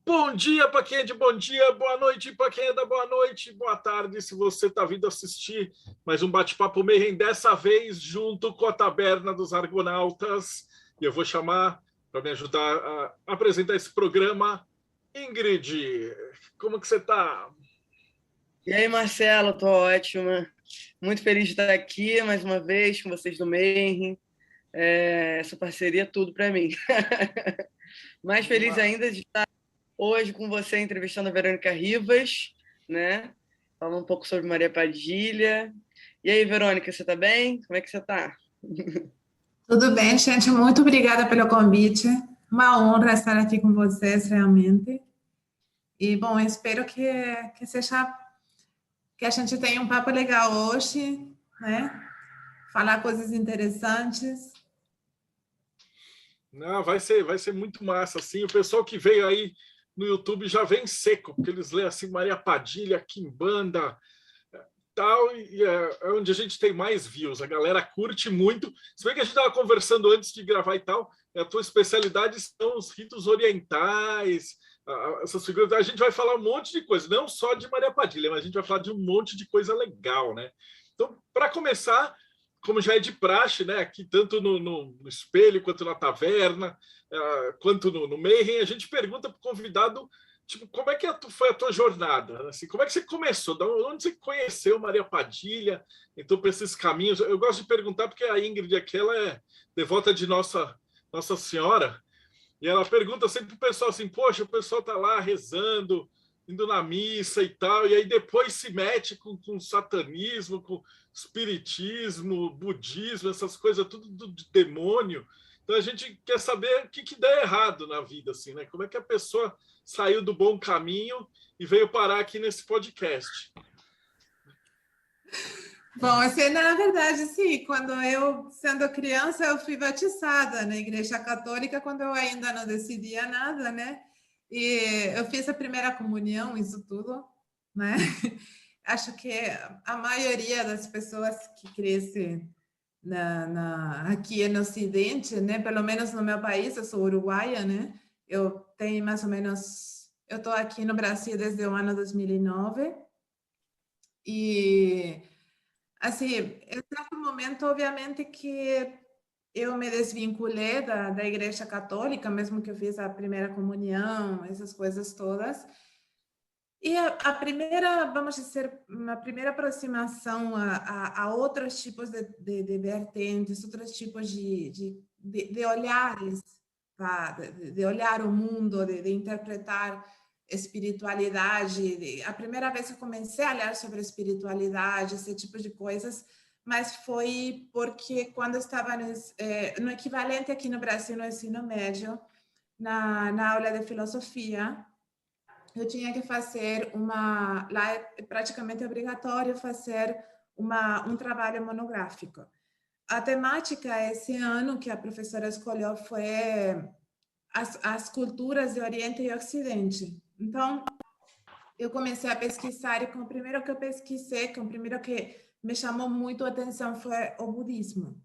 Bom dia para quem é de bom dia, boa noite para quem é da boa noite, boa tarde se você está vindo assistir mais um bate-papo Mayhem, dessa vez junto com a Taberna dos Argonautas. E eu vou chamar para me ajudar a apresentar esse programa, Ingrid. Como que você está? E aí, Marcelo, tô ótima. Muito feliz de estar aqui mais uma vez com vocês do Mayhem. Essa parceria é tudo para mim. Mais feliz ainda de estar hoje com você entrevistando a Verônica Rivas, né? Falando um pouco sobre Maria Padilha. E aí, Verônica, você está bem? Como é que você está? Tudo bem, gente. Muito obrigada pelo convite. Uma honra estar aqui com vocês, realmente. E, bom, espero que seja que a gente tenha um papo legal hoje, né? Falar coisas interessantes. Não, vai ser muito massa, assim. O pessoal que veio aí no YouTube já vem seco, porque eles lêem assim Maria Padilha, Quimbanda, tal, e é onde a gente tem mais views. A galera curte muito. Se bem que a gente estava conversando antes de gravar e tal, a tua especialidade são os ritos orientais, essas figuras. A gente vai falar um monte de coisa, não só de Maria Padilha, mas a gente vai falar de um monte de coisa legal, né? Então, para começar, como já é de praxe, né? Aqui tanto no espelho, quanto na taverna, quanto no Mayhem, a gente pergunta para o convidado, tipo, como é que foi a tua jornada? Assim, como é que você começou? De onde você conheceu Maria Padilha? Então, para esses caminhos, eu gosto de perguntar porque a Ingrid aqui, ela é devota de Nossa Senhora, e ela pergunta sempre para o pessoal assim, poxa, o pessoal está lá rezando, indo na missa e tal, e aí depois se mete com satanismo, com espiritismo, budismo, essas coisas tudo de demônio. Então a gente quer saber o que dá errado na vida, assim, né? Como é que a pessoa saiu do bom caminho e veio parar aqui nesse podcast? Bom, assim, na verdade, sim, quando eu, sendo criança, eu fui batizada na Igreja Católica, quando eu ainda não decidia nada, né? E eu fiz a primeira comunhão, isso tudo, né? Acho que a maioria das pessoas que crescem aqui no Ocidente, né? Pelo menos no meu país, eu sou uruguaia, né? Eu tenho mais ou menos... Eu estou aqui no Brasil desde o ano 2009 e, assim, em certo momento, obviamente, que eu me desvinculei da Igreja Católica, mesmo que eu fiz a primeira comunhão, essas coisas todas. E a primeira, vamos dizer, uma primeira aproximação a outros tipos de vertentes, outros tipos de olhares, tá? De olhar o mundo, de interpretar espiritualidade. A primeira vez que eu comecei a olhar sobre espiritualidade, esse tipo de coisas, mas foi porque quando eu estava no equivalente aqui no Brasil, no ensino médio, na aula de filosofia, eu tinha que fazer lá é praticamente obrigatório fazer um trabalho monográfico. A temática esse ano que a professora escolheu foi as culturas de Oriente e Ocidente. Então, eu comecei a pesquisar e o primeiro que eu pesquisei, o primeiro que me chamou muito a atenção foi o budismo.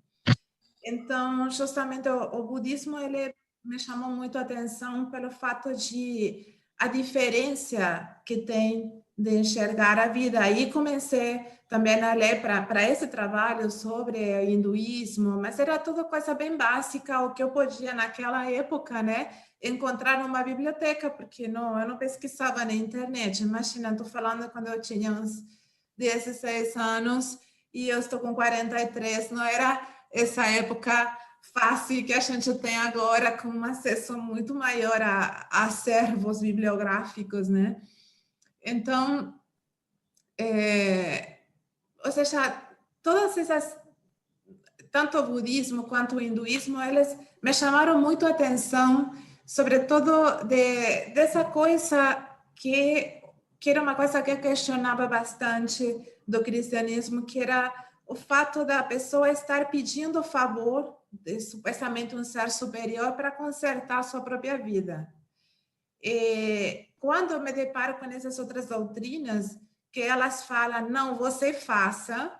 Então, justamente o budismo, ele me chamou muito a atenção pelo fato de a diferença que tem de enxergar a vida. Aí comecei também a ler para esse trabalho sobre o hinduísmo, mas era tudo coisa bem básica, o que eu podia naquela época, né, encontrar numa biblioteca, porque eu não pesquisava na internet. Imagina, estou falando quando eu tinha uns 16 anos e eu estou com 43, não era essa época fácil que a gente tem agora, com um acesso muito maior a acervos bibliográficos, né? Então, ou seja, todas essas, tanto o budismo quanto o hinduísmo, eles me chamaram muito a atenção, sobretudo dessa coisa que era uma coisa que eu questionava bastante do cristianismo, que era o fato da pessoa estar pedindo favor de supostamente um ser superior para consertar a sua própria vida. E quando eu me deparo com essas outras doutrinas, que elas falam, não, você faça,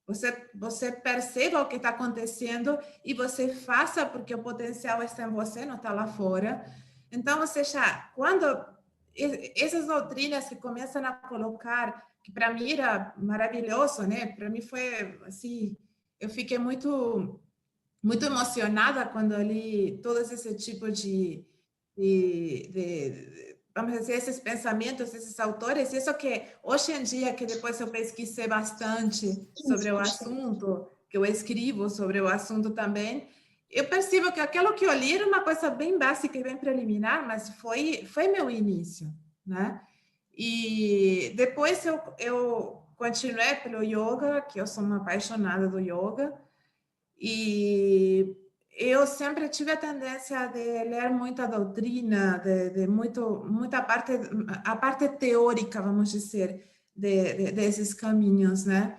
você perceba o que está acontecendo e você faça porque o potencial está em você, não está lá fora. Então, ou seja, quando essas doutrinas que começam a colocar, que para mim era maravilhoso, né? Para mim foi assim, eu fiquei muito emocionada quando eu li todos esse tipo vamos dizer, esses pensamentos, esses autores. Isso que hoje em dia, que depois eu pesquisei bastante sobre o assunto, que eu escrevo sobre o assunto também, eu percebo que aquilo que eu li era uma coisa bem básica e bem preliminar, mas foi meu início, né? E depois eu continuei pelo yoga, que eu sou uma apaixonada do yoga, e eu sempre tive a tendência de ler muita doutrina, de muita parte, a parte teórica, vamos dizer, desses caminhos, né?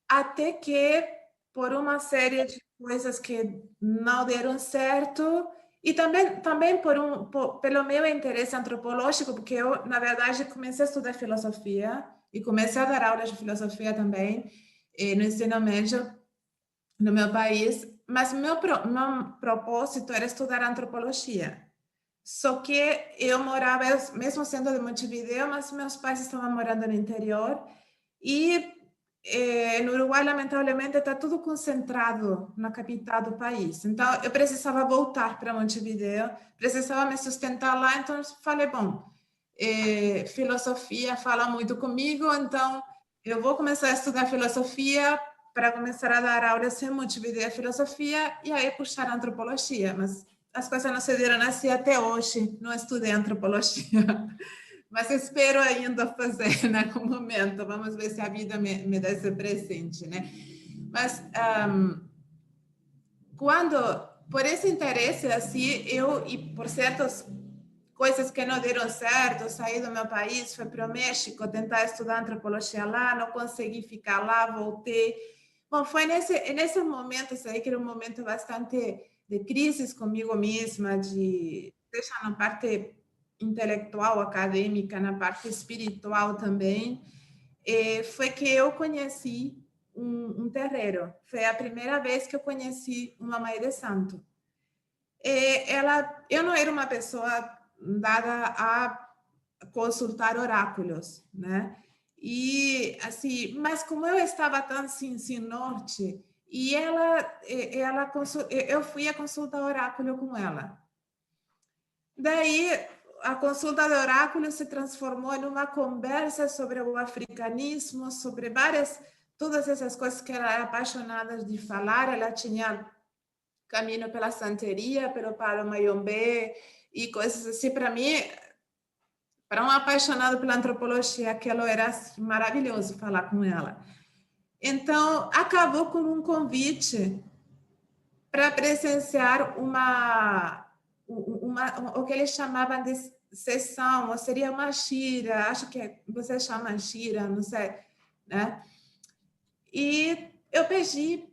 Até que, por uma série de coisas que não deram certo, e também pelo meu interesse antropológico, porque eu, na verdade, comecei a estudar filosofia e comecei a dar aulas de filosofia também no ensino médio no meu país, mas meu propósito era estudar antropologia. Só que eu morava, mesmo sendo de Montevideo, mas meus pais estavam morando no interior e no Uruguai, lamentavelmente, está tudo concentrado na capital do país. Então, eu precisava voltar para Montevideo, precisava me sustentar lá, então falei, bom, filosofia fala muito comigo, então eu vou começar a estudar filosofia para começar a dar aulas em Montevideo filosofia e aí puxar antropologia, mas as coisas não se deram assim até hoje, não estudei antropologia, mas espero ainda fazer em algum momento, vamos ver se a vida me dá esse presente, né? Mas por esse interesse, assim, e por certas coisas que não deram certo, saí do meu país, fui para o México, tentar estudar antropologia lá, não consegui ficar lá, voltei. Bom, foi nesse momento, aí que era um momento bastante de crise comigo mesma, seja na parte intelectual, acadêmica, na parte espiritual também, foi que eu conheci um terreiro. Foi a primeira vez que eu conheci uma mãe de santo. Eu não era uma pessoa dada a consultar oráculos, né? E assim, mas como eu estava tão sem norte, e eu fui a consultar oráculo com ela. Daí a consulta de oráculo se transformou em uma conversa sobre o africanismo, sobre todas essas coisas que ela era apaixonada de falar. Ela tinha caminho pela santeria, pelo palo mayombe e coisas assim. Para mim, para um apaixonado pela antropologia, aquilo era maravilhoso falar com ela. Então, acabou com um convite para presenciar o que eles chamavam de sessão, ou seria uma shira, acho que você chama shira, não sei, né? E eu pedi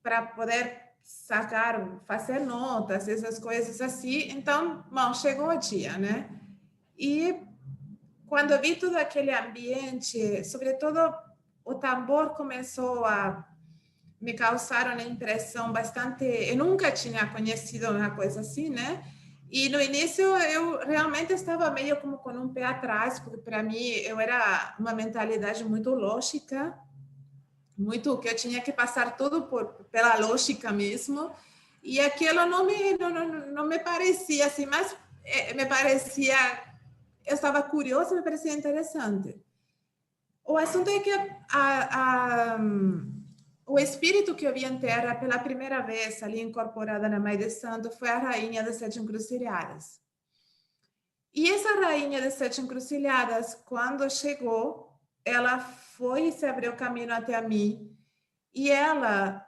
para poder fazer notas, essas coisas assim. Então, bom, chegou o dia, né? E quando eu vi todo aquele ambiente, sobretudo o tambor começou a me causar uma impressão bastante... Eu nunca tinha conhecido uma coisa assim, né? E no início eu realmente estava meio como com um pé atrás, porque para mim eu era uma mentalidade muito lógica, muito que eu tinha que passar tudo pela lógica mesmo, e aquilo não me parecia assim, mas me parecia, eu estava curiosa, me parecia interessante. O assunto é que o espírito que eu vi em terra pela primeira vez ali incorporada na Mãe de Santo foi a rainha das Sete Encruzilhadas. E essa rainha das Sete Encruzilhadas, quando chegou, ela foi e se abriu caminho até a mim. E ela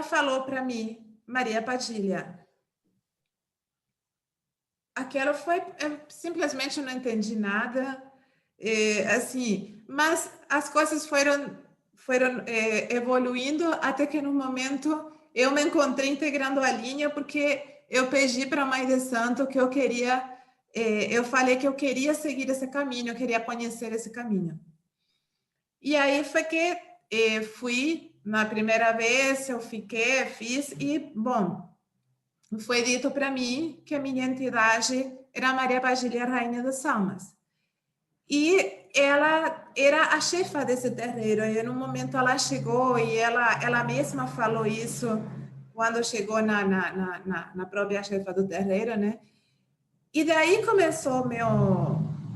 falou para mim, Maria Padilha. Aquilo foi, simplesmente não entendi nada, assim, mas as coisas foram evoluindo até que no momento eu me encontrei integrando a linha, porque eu pedi para a Mãe de Santo que eu queria, eu falei que eu queria seguir esse caminho, eu queria conhecer esse caminho. E aí foi que fui na primeira vez, eu fiz e, bom, foi dito para mim que a minha entidade era Maria Padilha, Rainha das Almas. E ela era a chefa desse terreiro. E no momento ela chegou e ela mesma falou isso quando chegou na própria chefa do terreiro, né? E daí começou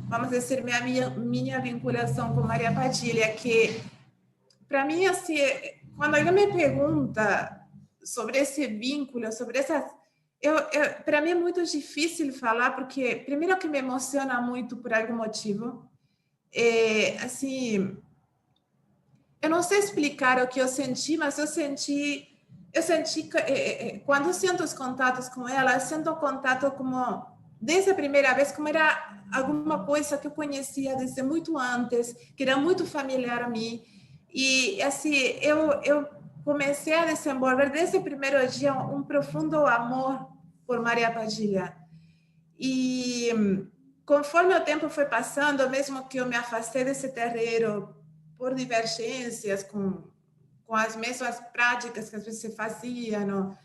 vamos dizer, minha vinculação com Maria Padilha, que para mim, assim, quando alguém me pergunta sobre esse vínculo, sobre essas... para mim é muito difícil falar, porque primeiro que me emociona muito por algum motivo, assim, eu não sei explicar o que eu senti, mas eu senti quando eu sinto os contatos com ela, eu sinto o contato como, desde a primeira vez, como era alguma coisa que eu conhecia desde muito antes, que era muito familiar a mim. E, assim, eu comecei a desenvolver, desde o primeiro dia, um profundo amor por Maria Padilha. E conforme o tempo foi passando, mesmo que eu me afastei desse terreiro por divergências com as mesmas práticas que às vezes se faziam, não?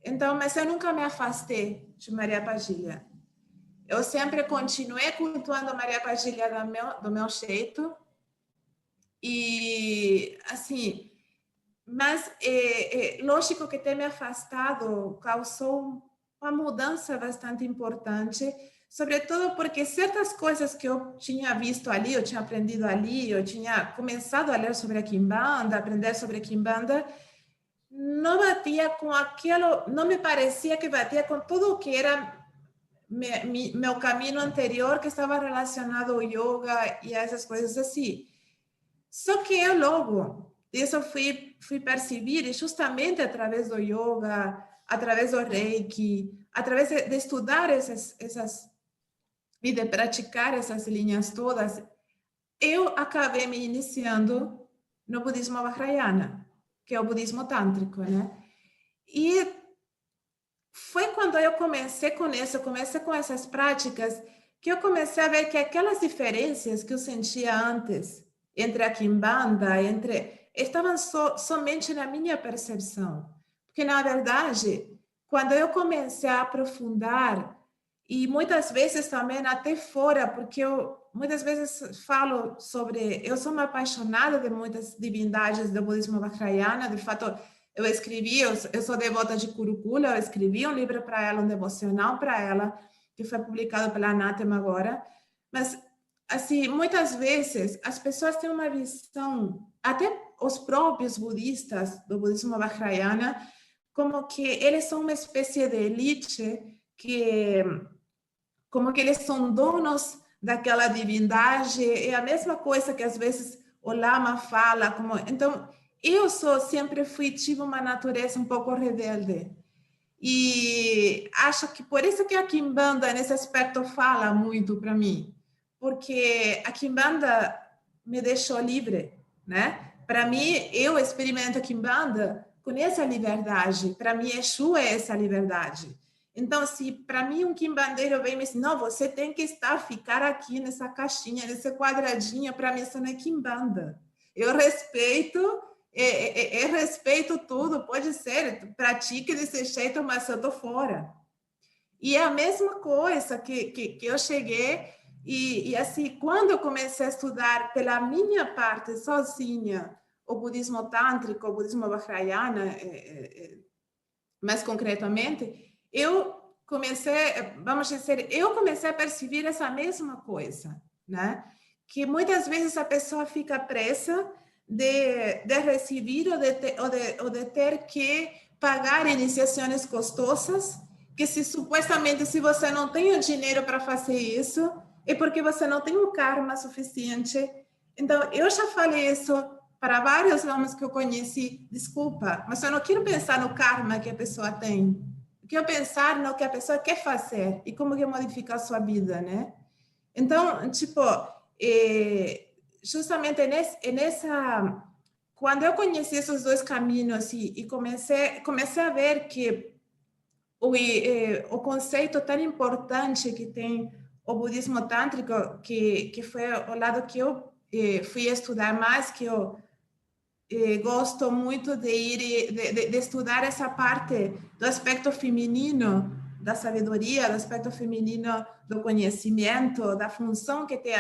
Então, mas eu nunca me afastei de Maria Padilha. Eu sempre continuei cultuando Maria Padilha do meu jeito. E, assim, mas lógico que ter me afastado causou uma mudança bastante importante, sobretudo porque certas coisas que eu tinha visto ali, eu tinha aprendido ali, eu tinha começado a ler sobre a Quimbanda, aprender sobre a Quimbanda, não batia com aquilo, não me parecia que batia com tudo o que era meu caminho anterior, que estava relacionado ao yoga e a essas coisas assim. Só que eu logo, isso fui perceber justamente através do yoga, através do reiki, através de estudar essas e de praticar essas linhas todas, eu acabei me iniciando no budismo Vajrayana, que é o budismo tântrico, né? E foi quando eu comecei com isso, comecei com essas práticas, que eu comecei a ver que aquelas diferenças que eu sentia antes entre a Quimbanda, estavam somente na minha percepção. Porque, na verdade, quando eu comecei a aprofundar, e muitas vezes também até fora, porque eu muitas vezes falo sobre... Eu sou uma apaixonada de muitas divindades do budismo Vajrayana, de fato... eu sou devota de Kurukula, eu escrevi um livro para ela, um devocional para ela, que foi publicado pela Anátema agora, mas, assim, muitas vezes as pessoas têm uma visão, até os próprios budistas do budismo Vajrayana, como que eles são uma espécie de elite, como que eles são donos daquela divindade, é a mesma coisa que às vezes o Lama fala, então... sempre tive uma natureza um pouco rebelde. E acho que por isso que a Quimbanda, nesse aspecto, fala muito para mim. Porque a Quimbanda me deixou livre, né? Para mim, eu experimento a Quimbanda com essa liberdade. Para mim, Exu é essa liberdade. Então, se para mim um quimbandeiro vem e me diz, não, você tem que ficar aqui nessa caixinha, nesse quadradinho, para mim isso não é Quimbanda. Eu respeito... respeito tudo, pode ser, pratique desse jeito, mas eu estou fora. E é a mesma coisa que eu cheguei, e assim, quando eu comecei a estudar pela minha parte, sozinha, o budismo tântrico, o budismo Vajrayana, mais concretamente, eu comecei a perceber essa mesma coisa, né? Que muitas vezes a pessoa fica presa de receber ou de ter que pagar iniciações custosas, que supostamente se você não tem o dinheiro para fazer isso, é porque você não tem o karma suficiente. Então, eu já falei isso para vários homens que eu conheci, desculpa, mas eu não quero pensar no karma que a pessoa tem. Eu quero pensar no que a pessoa quer fazer e como quer modificar a sua vida, né? Então, tipo, justamente nessa... Quando eu conheci esses dois caminhos e comecei a ver que o conceito tão importante que tem o budismo tântrico, que foi o lado que eu fui estudar mais, que eu gosto muito de ir de estudar essa parte do aspecto feminino da sabedoria, do aspecto feminino do conhecimento, da função que tem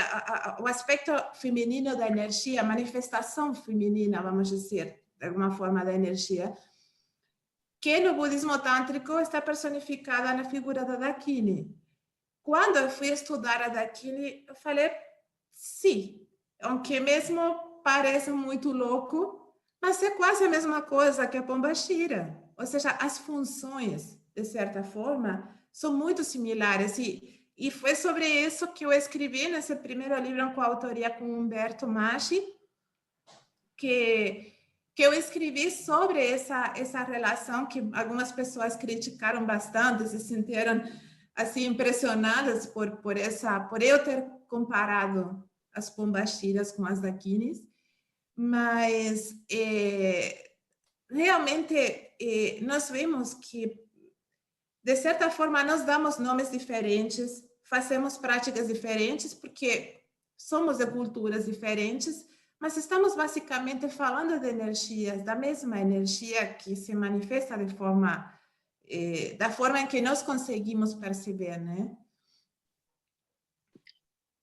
o aspecto feminino da energia, a manifestação feminina, vamos dizer, de alguma forma da energia, que no budismo tântrico está personificada na figura da Dakini. Quando eu fui estudar a Dakini, eu falei, sim, aunque mesmo pareça muito louco, mas é quase a mesma coisa que a Pombagira. Ou seja, as funções, de certa forma, são muito similares. E foi sobre isso que eu escrevi nesse primeiro livro com a autoria com Humberto Maggi, que eu escrevi sobre essa relação que algumas pessoas criticaram bastante, se sentiram assim impressionadas por eu ter comparado as pombagiras com as daquinis, mas realmente nós vemos que, de certa forma, nós damos nomes diferentes, fazemos práticas diferentes, porque somos de culturas diferentes, mas estamos basicamente falando de energias, da mesma energia que se manifesta de forma, da forma em que nós conseguimos perceber, né?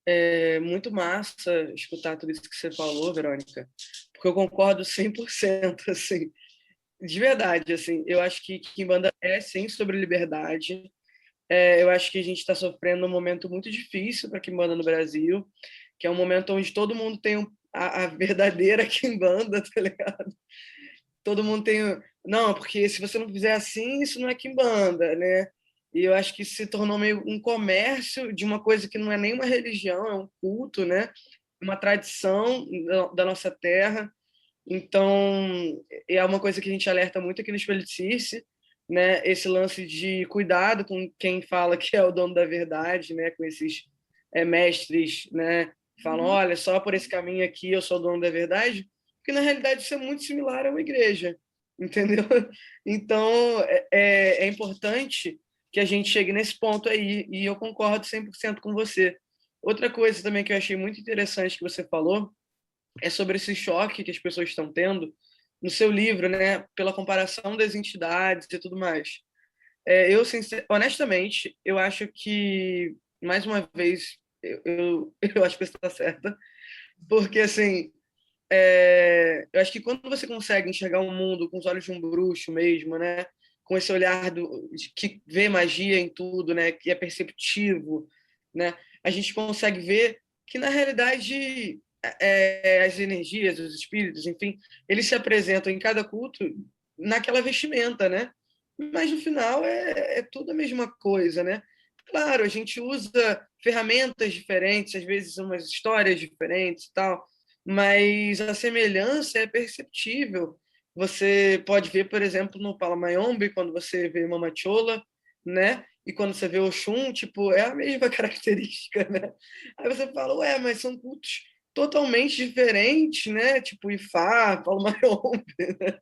É muito massa escutar tudo isso que você falou, Verônica, porque eu concordo 100%, assim, de verdade, assim, eu acho que Kimbanda é, sim, sobre liberdade. Eu acho que a gente está sofrendo um momento muito difícil para Kimbanda no Brasil, que é um momento onde todo mundo tem a verdadeira Kimbanda, tá ligado? Todo mundo tem... Não, porque se você não fizer assim, isso não é Kimbanda, né? E eu acho que se tornou meio um comércio de uma coisa que não é nem uma religião, é um culto, né? Uma tradição da nossa terra. Então, é uma coisa que a gente alerta muito aqui no Espelho de Circe, né? Esse lance de cuidado com quem fala que é o dono da verdade, né? Com esses mestres, né? Que falam, olha, só por esse caminho aqui eu sou o dono da verdade, porque na realidade isso é muito similar a uma igreja, entendeu? Então, é importante que a gente chegue nesse ponto aí, e eu concordo 100% com você. Outra coisa também que eu achei muito interessante que você falou é sobre esse choque que as pessoas estão tendo no seu livro, né, pela comparação das entidades e tudo mais. Honestamente, eu acho que, mais uma vez, eu acho que você está certa, porque, assim, eu acho que quando você consegue enxergar o mundo com os olhos de um bruxo mesmo, né, com esse olhar que vê magia em tudo, né, que é perceptivo, né, a gente consegue ver que, na realidade, as energias, os espíritos, enfim, eles se apresentam em cada culto naquela vestimenta, né? Mas no final é tudo a mesma coisa, né? Claro, a gente usa ferramentas diferentes, às vezes umas histórias diferentes e tal, mas a semelhança é perceptível. Você pode ver, por exemplo, no Palamayombe, quando você vê Mama Chola, né? E quando você vê Oxum, tipo, é a mesma característica, né? Aí você fala, ué, mas são cultos totalmente diferentes, né? Tipo Ifá, Palamayombe, né?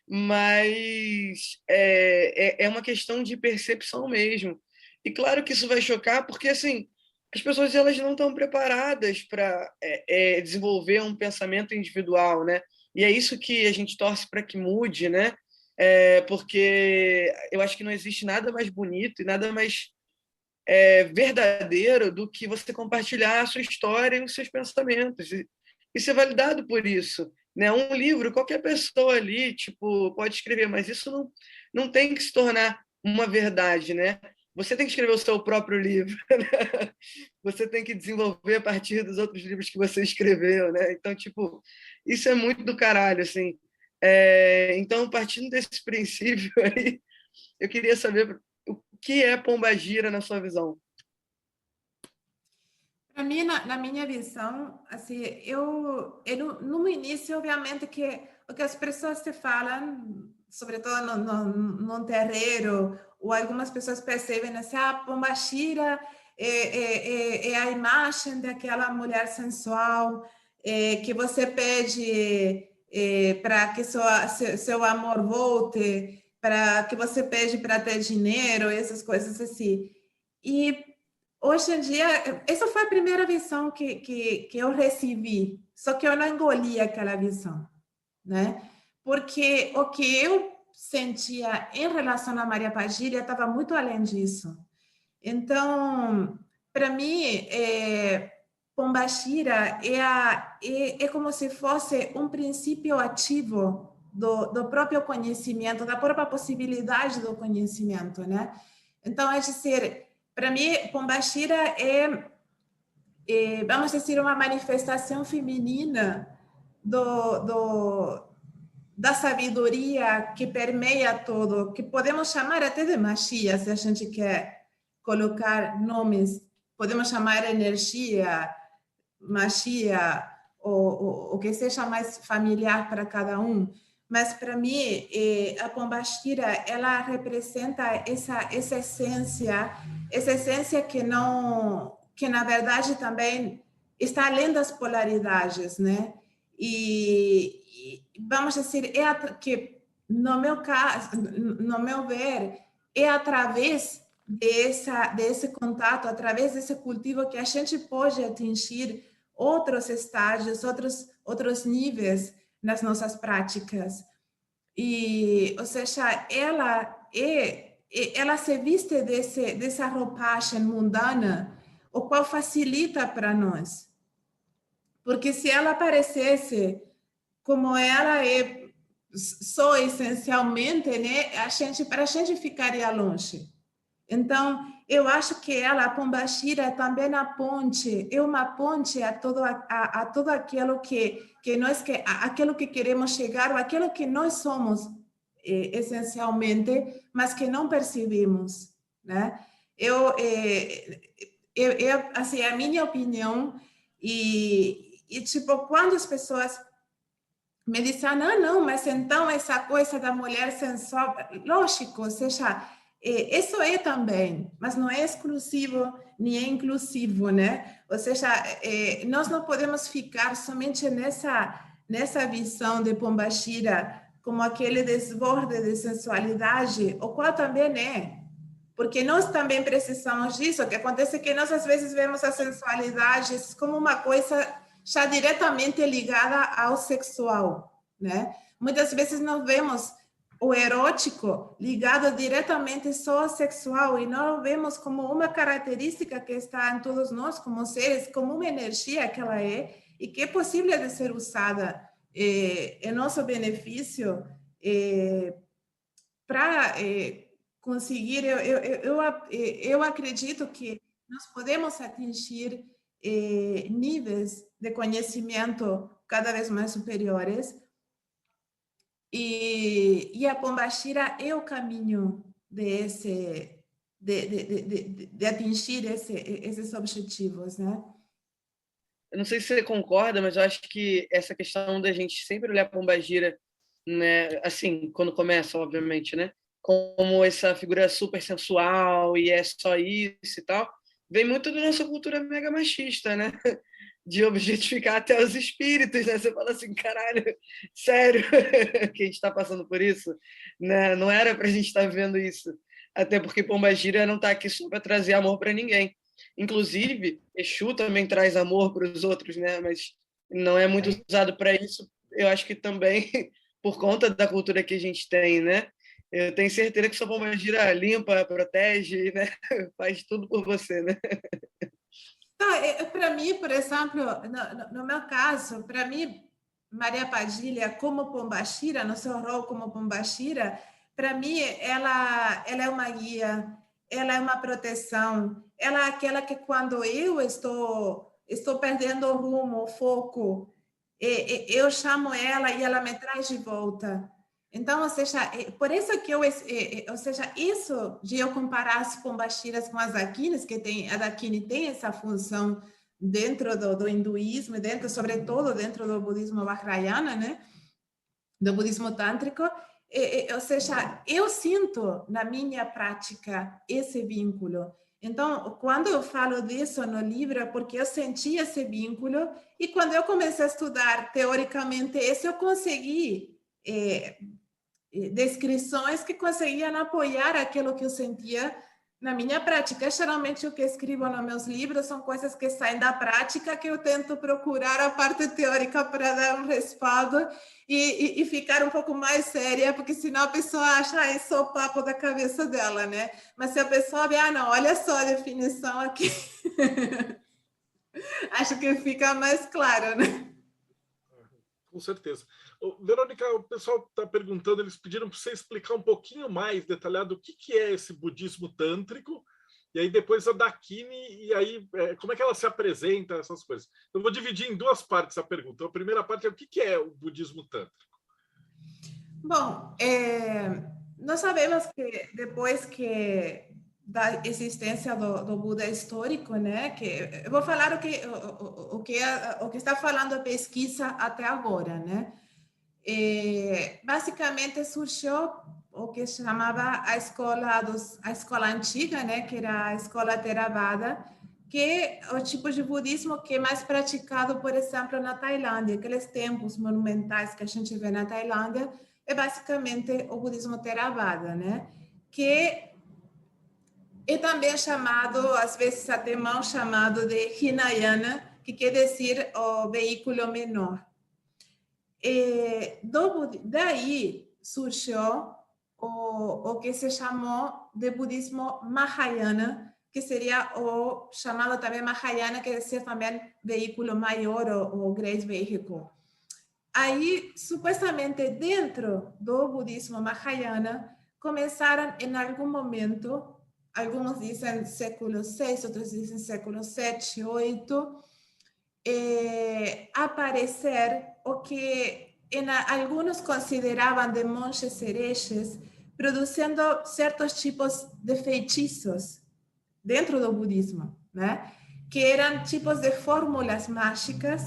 Mas é uma questão de percepção mesmo. E claro que isso vai chocar, porque assim as pessoas elas não estão preparadas para desenvolver um pensamento individual, né? E é isso que a gente torce para que mude, né? Porque eu acho que não existe nada mais bonito e nada mais verdadeiro do que você compartilhar a sua história e os seus pensamentos e ser validado por isso, né? Um livro, qualquer pessoa ali, tipo, pode escrever, mas isso não tem que se tornar uma verdade, né? Você tem que escrever o seu próprio livro, né? Você tem que desenvolver a partir dos outros livros que você escreveu, né? Então, tipo, isso é muito do caralho, assim. Então, partindo desse princípio aí, eu queria saber o que é Pombagira na sua visão. Para mim, na minha visão, assim, eu no início, obviamente, que o que as pessoas te falam, sobretudo no terreiro, ou algumas pessoas percebem assim, a pombagira é a imagem daquela mulher sensual que você pede para que seu amor volte, para que você pede para ter dinheiro, essas coisas assim. E hoje em dia, essa foi a primeira visão que eu recebi, só que eu não engoli aquela visão, né? Porque o que eu sentia em relação a Maria Padilha estava muito além disso. Então, para mim, Pombagira é como se fosse um princípio ativo do próprio conhecimento, da própria possibilidade do conhecimento, né? Então, é dizer, para mim, Pombagira vamos dizer, uma manifestação feminina da sabedoria que permeia todo, que podemos chamar até de magia, se a gente quer colocar nomes, podemos chamar energia, magia, ou o que seja mais familiar para cada um. Mas, para mim, a Pombagira, ela representa essa essência que não, que na verdade também está além das polaridades, né? E vamos dizer, que no meu caso, no meu ver, é através desse contato, através desse cultivo que a gente pode atingir outros estágios, outros níveis nas nossas práticas. E, ou seja, ela se viste dessa roupagem mundana, o qual facilita para nós. Porque se ela aparecesse como ela é só essencialmente, né, para a gente ficaria longe. Então, eu acho que a Pombagira também é uma ponte a tudo aquilo aquilo que queremos chegar, ou aquilo que nós somos essencialmente, mas que não percebemos, né? Assim, a minha opinião, e tipo, quando as pessoas me dizem, não, mas então essa coisa da mulher sensual, lógico, ou seja, isso é também, mas não é exclusivo nem é inclusivo, né? Ou seja, nós não podemos ficar somente nessa visão de Pombagira como aquele desborde de sensualidade, o qual também é, porque nós também precisamos disso. O que acontece é que nós às vezes vemos a sensualidade como uma coisa já diretamente ligada ao sexual, né? Muitas vezes nós vemos o erótico ligado diretamente só ao sexual e não vemos como uma característica que está em todos nós como seres, como uma energia que ela é e que é possível de ser usada em nosso benefício para conseguir. Eu acredito que nós podemos atingir níveis de conhecimento cada vez mais superiores. E a Pombagira é o caminho de atingir esses objetivos, né? Eu não sei se você concorda, mas eu acho que essa questão da gente sempre olhar Pombagira, né, assim, quando começa, obviamente, né, como essa figura super sensual e é só isso e tal, vem muito da nossa cultura mega machista, né? De objetificar até os espíritos, né? Você fala assim, caralho, sério que a gente está passando por isso? Né? Não era para a gente estar vendo isso. Até porque Pombagira não está aqui só para trazer amor para ninguém. Inclusive, Exu também traz amor para os outros, né? Mas não é muito usado para isso. Eu acho que também por conta da cultura que a gente tem, né? Eu tenho certeza que sua Pombagira limpa, protege, né? Faz tudo por você, né? Para mim, por exemplo, no meu caso, para mim, Maria Padilha, como Pombagira, no seu rol como Pombagira, para mim, ela é uma guia, ela é uma proteção, ela é aquela que quando eu estou perdendo o rumo, o foco, eu chamo ela e ela me traz de volta. Então, ou seja, por isso que ou seja, isso de eu comparar as pombagiras com as daquines, a daquine tem essa função dentro do hinduísmo, sobretudo dentro do budismo vajrayana, né? Do budismo tântrico, ou seja, eu sinto na minha prática esse vínculo. Então, quando eu falo disso no livro, é porque eu senti esse vínculo e quando eu comecei a estudar teoricamente isso, eu consegui descrições que conseguiam apoiar aquilo que eu sentia na minha prática. Geralmente o que escrevo nos meus livros são coisas que saem da prática, que eu tento procurar a parte teórica para dar um respaldo e ficar um pouco mais séria, porque senão a pessoa acha é só o papo da cabeça dela, né? Mas se a pessoa vê, não, olha só a definição aqui, acho que fica mais claro, né? Com certeza. Verônica, o pessoal está perguntando, eles pediram para você explicar um pouquinho mais detalhado o que é esse budismo tântrico, e aí depois a Dakini, e aí como é que ela se apresenta, essas coisas. Eu vou dividir em duas partes a pergunta. A primeira parte é o que é o budismo tântrico? Bom, nós sabemos que depois que da existência do Buda histórico, né? Que eu vou falar o que está falando a pesquisa até agora, né? Basicamente surgiu o que chamava a escola antiga, né? Que era a escola Theravada, que é o tipo de budismo que é mais praticado, por exemplo, na Tailândia. Aqueles templos monumentais que a gente vê na Tailândia é basicamente o budismo Theravada, né? Que é também chamado, às vezes até mal chamado de Hinayana, que quer dizer o veículo menor. Daí surgiu o que se chamou de budismo Mahayana, que seria o chamado também Mahayana, que quer dizer também veículo maior ou great vehicle. Aí, supostamente, dentro do budismo Mahayana, começaram em algum momento, alguns dizem século VI, outros dizem século VII, VIII, aparecer o que alguns consideravam de monges hereges, produzindo certos tipos de feitiços dentro do budismo, né? Que eram tipos de fórmulas mágicas,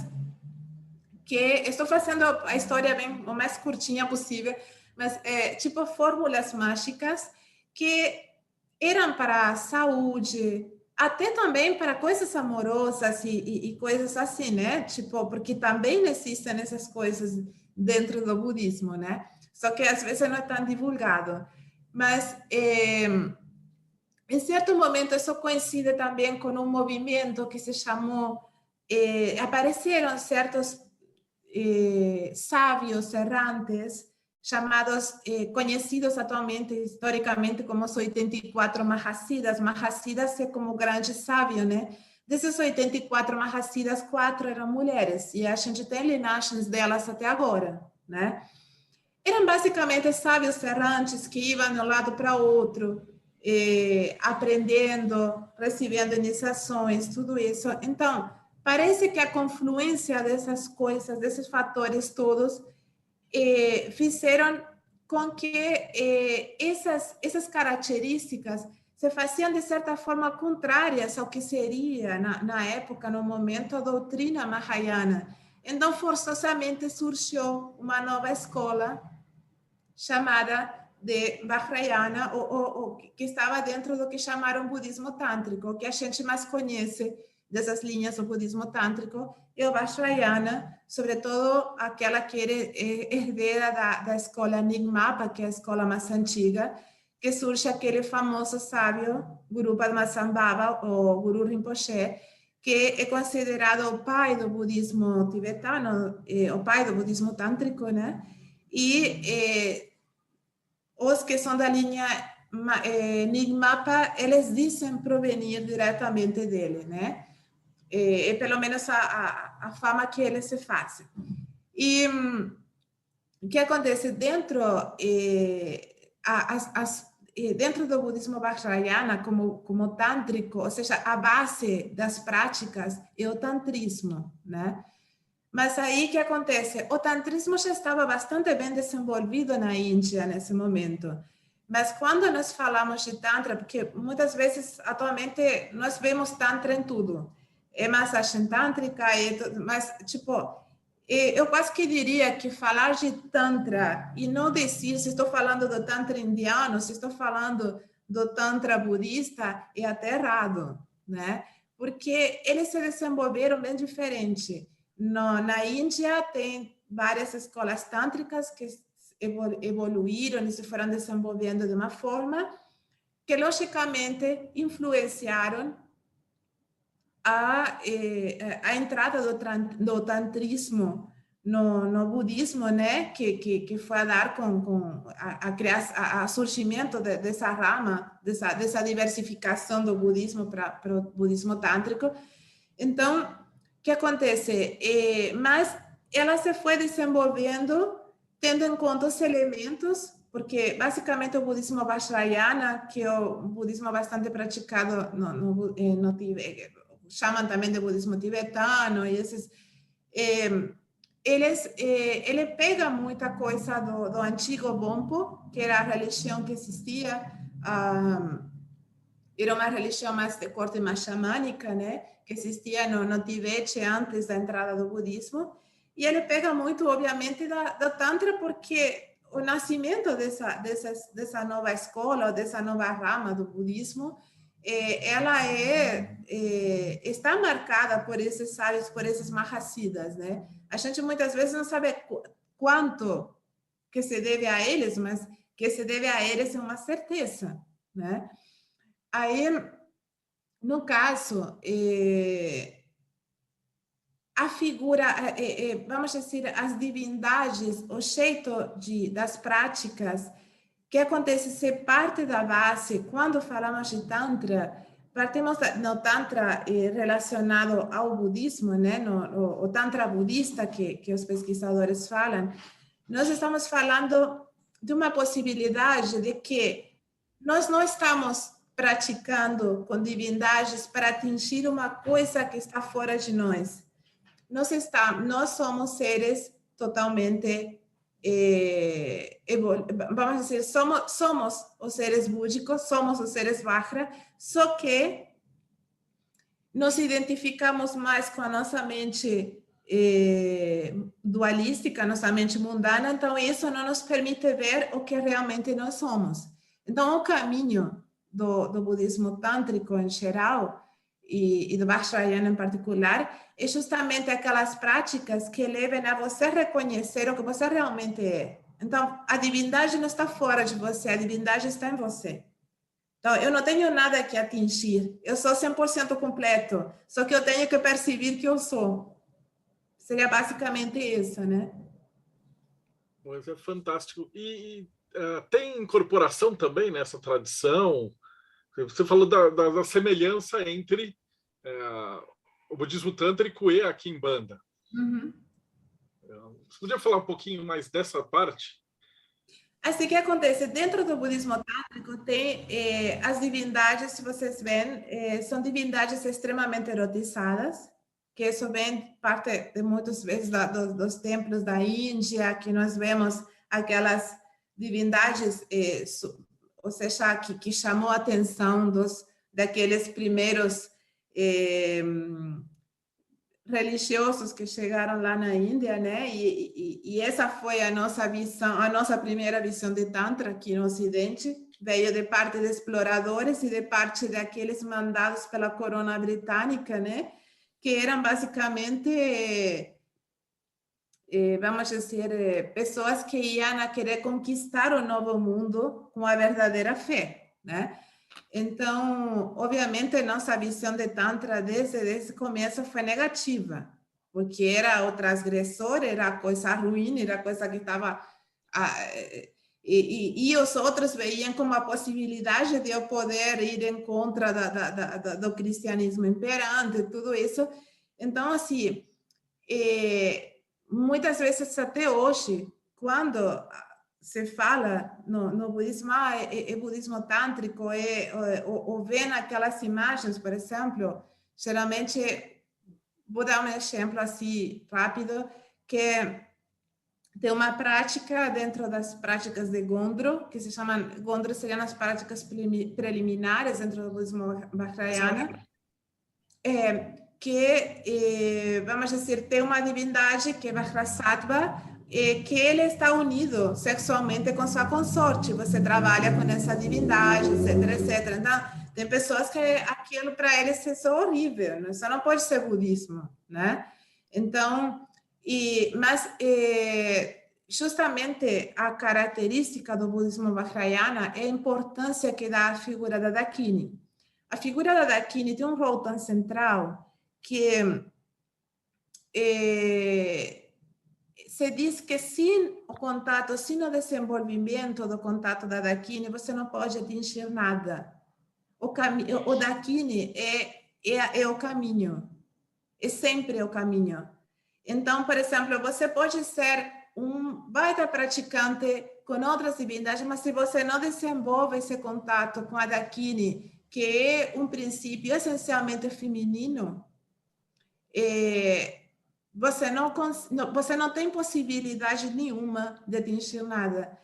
que estou fazendo a história bem o mais curtinha possível, mas tipo fórmulas mágicas que eram para a saúde, até também para coisas amorosas e coisas assim, né? Tipo, porque também existem essas coisas dentro do budismo, né? Só que às vezes não é tão divulgado. Mas em certo momento isso coincide também com um movimento que se chamou, apareceram certos sábios errantes, chamados, conhecidos atualmente, historicamente, como os 84 Mahasiddhas. Mahasiddhas é como grande sábio, né? Desses 84 Mahasiddhas, 4 eram mulheres, e a gente tem linagens delas até agora, né? Eram basicamente sábios errantes que iam de um lado para outro, aprendendo, recebendo iniciações, tudo isso. Então, parece que a confluência dessas coisas, desses fatores todos, fizeram com que essas características se faziam, de certa forma, contrárias ao que seria, na época, no momento, a doutrina Mahayana. Então, forçosamente, surgiu uma nova escola chamada de Vajrayana, que estava dentro do que chamaram budismo tântrico. O que a gente mais conhece dessas linhas do budismo tântrico é o Vajrayana, sobretudo aquela que é herdeira da escola Nyingmapa, que é a escola mais antiga, que surge aquele famoso sábio, Guru Padmasambhava, ou Guru Rinpoche, que é considerado o pai do budismo tibetano, o pai do budismo tântrico, né? E os que são da linha Nyingmapa, eles dizem provenir diretamente dele, né? É pelo menos a fama que eles se fazem. E o que acontece dentro, dentro do budismo Vajrayana, como tântrico, ou seja, a base das práticas é o tantrismo, né? Mas aí o que acontece? O tantrismo já estava bastante bem desenvolvido na Índia nesse momento. Mas quando nós falamos de Tantra, porque muitas vezes, atualmente, nós vemos Tantra em tudo. É massagem tântrica, mas, tipo, eu quase que diria que falar de Tantra e não dizer se estou falando do Tantra indiano, se estou falando do Tantra budista, é até errado, né? Porque eles se desenvolveram bem diferente. Na Índia tem várias escolas tântricas que evoluíram e se foram desenvolvendo de uma forma que logicamente influenciaram a entrada do tantrismo no budismo, né, que foi a dar com a surgimento dessa rama, dessa diversificação do budismo para o budismo tântrico. Então, o que acontece? Mas ela se foi desenvolvendo tendo em conta os elementos, porque basicamente o budismo Vajrayana, que é o budismo bastante praticado no Tibete, chamam também de budismo tibetano, e esses... ele pega muita coisa do antigo Bonpo, que era a religião que existia, era uma religião mais de corte mais xamânica, né, que existia no Tibete antes da entrada do budismo, e ele pega muito, obviamente, do Tantra, porque o nascimento dessa nova escola, dessa nova rama do budismo, ela está marcada por esses sábios, por esses mahasiddhas, né? A gente muitas vezes não sabe quanto que se deve a eles, mas que se deve a eles é uma certeza, né? Aí, no caso, a figura, vamos dizer, as divindades, o jeito das práticas, que acontece ser parte da base. Quando falamos de Tantra, partimos no Tantra relacionado ao budismo, né? O Tantra budista que os pesquisadores falam. Nós estamos falando de uma possibilidade de que nós não estamos praticando com divindades para atingir uma coisa que está fora de nós. Nós somos seres totalmente... vamos dizer, somos os seres búdicos, somos os seres Vajra, só que nos identificamos mais com a nossa mente dualística, nossa mente mundana, então isso não nos permite ver o que realmente nós somos. Então, o caminho do budismo tântrico em geral, e do Vajrayana em particular, é justamente aquelas práticas que levem a você reconhecer o que você realmente é. Então, a divindade não está fora de você, a divindade está em você. Então, eu não tenho nada que atingir, eu sou 100% completo, só que eu tenho que perceber que eu sou. Seria basicamente isso, né? Mas é fantástico. E tem incorporação também nessa tradição? Você falou da semelhança entre o budismo tântrico e a Kimbanda. Uhum. Você podia falar um pouquinho mais dessa parte? Assim, o que acontece? Dentro do budismo tântrico tem as divindades, se vocês veem, são divindades extremamente erotizadas, que isso vem parte de muitas vezes dos templos da Índia, que nós vemos aquelas divindades, ou seja, que chamou a atenção daqueles primeiros religiosos que chegaram lá na Índia, né? E essa foi a nossa visão, a nossa primeira visão de Tantra aqui no Ocidente. Veio de parte de exploradores e de parte daqueles mandados pela corona britânica, né? Que eram basicamente, vamos dizer, pessoas que iam a querer conquistar o novo mundo com a verdadeira fé, né? Então, obviamente, nossa visão de Tantra desde o começo foi negativa, porque era o transgressor, era a coisa ruim, era a coisa que estava... E os outros veiam como a possibilidade de eu poder ir em contra do cristianismo imperante, tudo isso. Então, assim, muitas vezes até hoje, quando se fala no budismo, é budismo tântrico, ou vê aquelas imagens, por exemplo, geralmente, vou dar um exemplo assim, rápido, que tem uma prática dentro das práticas de Gondro, que se chamam, Gondro seriam as práticas preliminares dentro do budismo Vajrayana, que, vamos dizer, tem uma divindade que é Vajrasattva, que ele está unido sexualmente com sua consorte. Você trabalha com essa divindade, etc, etc. Então, tem pessoas que aquilo para eles é horrível, né? Isso não pode ser budismo, né? Então, mas justamente a característica do budismo Vajrayana é a importância que dá à figura da Dakini. A figura da Dakini tem um rol tão central que se diz que sem o contato, sem o desenvolvimento do contato da Dakini, você não pode atingir nada. O Dakini é o caminho, é sempre o caminho. Então, por exemplo, você pode ser um baita praticante com outras divindades, mas se você não desenvolve esse contato com a Dakini, que é um princípio essencialmente feminino, você não tem possibilidade nenhuma de atingir nada.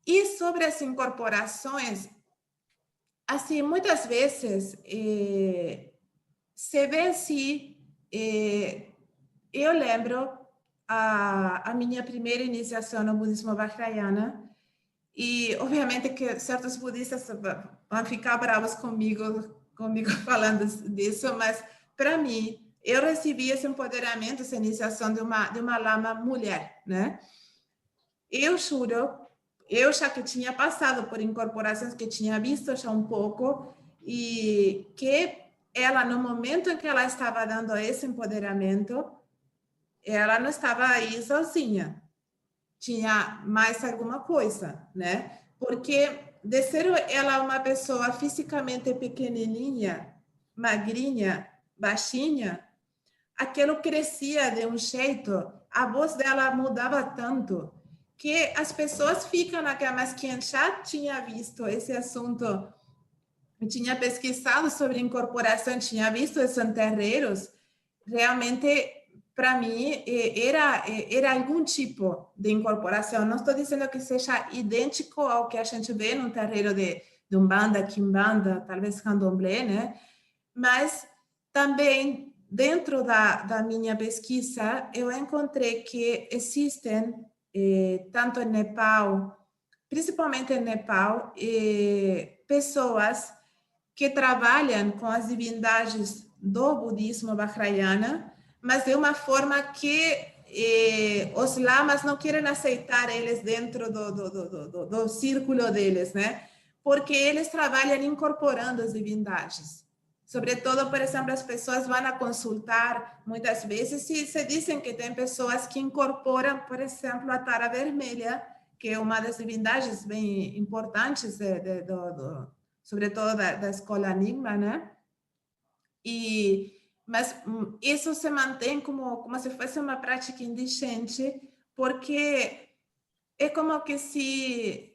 E sobre as incorporações, assim, muitas vezes se vê assim, eu lembro a minha primeira iniciação no budismo Vajrayana, e obviamente que certos budistas vão ficar bravos comigo falando disso, mas para mim, eu recebi esse empoderamento, essa iniciação de uma lama mulher, né? Eu juro, eu já que tinha passado por incorporações, que tinha visto já um pouco, e que ela, no momento em que ela estava dando esse empoderamento, ela não estava aí sozinha. Tinha mais alguma coisa, né? Porque de ser ela uma pessoa fisicamente pequenininha, magrinha, baixinha, aquilo crescia de um jeito, a voz dela mudava tanto, que as pessoas ficam naquela, mas quem já tinha visto esse assunto, tinha pesquisado sobre incorporação, tinha visto esses terreiros, realmente, para mim, era algum tipo de incorporação. Não estou dizendo que seja idêntico ao que a gente vê no terreiro de Umbanda, Quimbanda, talvez Candomblé, né? Mas também, dentro da minha pesquisa, eu encontrei que existem, tanto em Nepal, principalmente em Nepal, pessoas que trabalham com as divindades do budismo Vajrayana, mas de uma forma que os lamas não querem aceitar eles dentro do círculo deles, né? Porque eles trabalham incorporando as divindades. Sobretudo, por exemplo, as pessoas vão a consultar muitas vezes e se dizem que tem pessoas que incorporam, por exemplo, a Tara Vermelha, que é uma das divindades bem importantes, sobretudo da escola Enigma, né? Mas isso se mantém como se fosse uma prática indigente, porque é como que se...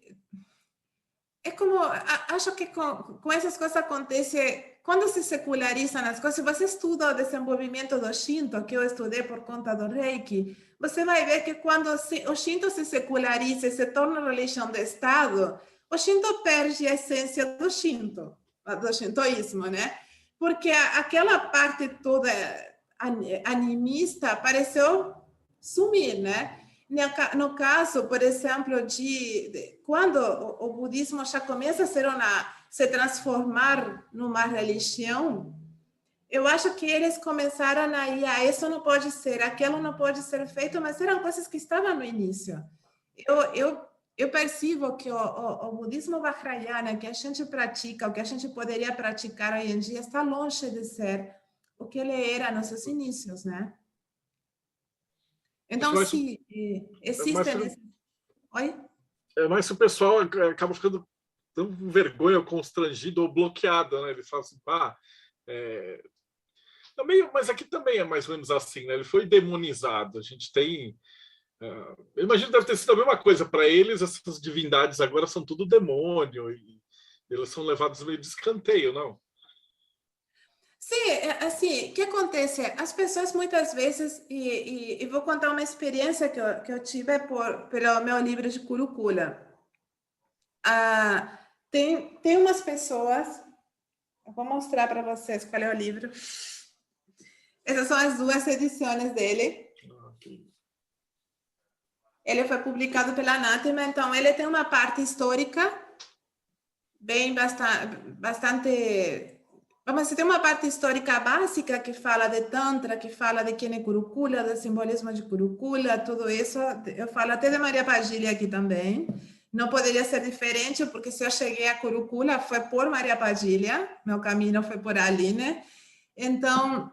acho que com essas coisas acontece... Quando se secularizam as coisas, se você estuda o desenvolvimento do Shinto, que eu estudei por conta do Reiki, você vai ver que quando o Shinto se seculariza e se torna religião de Estado, o Shinto perde a essência do shintoísmo, né? Porque aquela parte toda animista pareceu sumir, né? No caso, por exemplo, quando o budismo já começa a se transformar numa religião, eu acho que eles começaram a ir, isso não pode ser, aquilo não pode ser feito, mas eram coisas que estavam no início. Eu percebo que o budismo Vajrayana que a gente pratica, o que a gente poderia praticar hoje em dia, está longe de ser o que ele era nos seus inícios, né? Então, mas, se existem... Oi? Mas se o pessoal acaba ficando tão com vergonha, constrangido ou bloqueado, né? Eles falam assim, também, mas aqui também é mais ou menos assim, né? Ele foi demonizado. A gente tem... eu imagino que deve ter sido a mesma coisa para eles. Essas divindades agora são tudo demônio e eles são levados meio de escanteio, não? Sim, assim, o que acontece? As pessoas muitas vezes, e vou contar uma experiência que eu tive pelo meu livro de Curukula. Tem umas pessoas, eu vou mostrar para vocês qual é o livro. Essas são as duas edições dele. Ele foi publicado pela Anathema, então ele tem uma parte histórica bastante Mas você tem uma parte histórica básica que fala de Tantra, que fala de quem é Curukula, do simbolismo de Curukula, tudo isso. Eu falo até de Maria Padilha aqui também. Não poderia ser diferente, porque se eu cheguei a Curukula foi por Maria Padilha, meu caminho foi por ali, né? Então,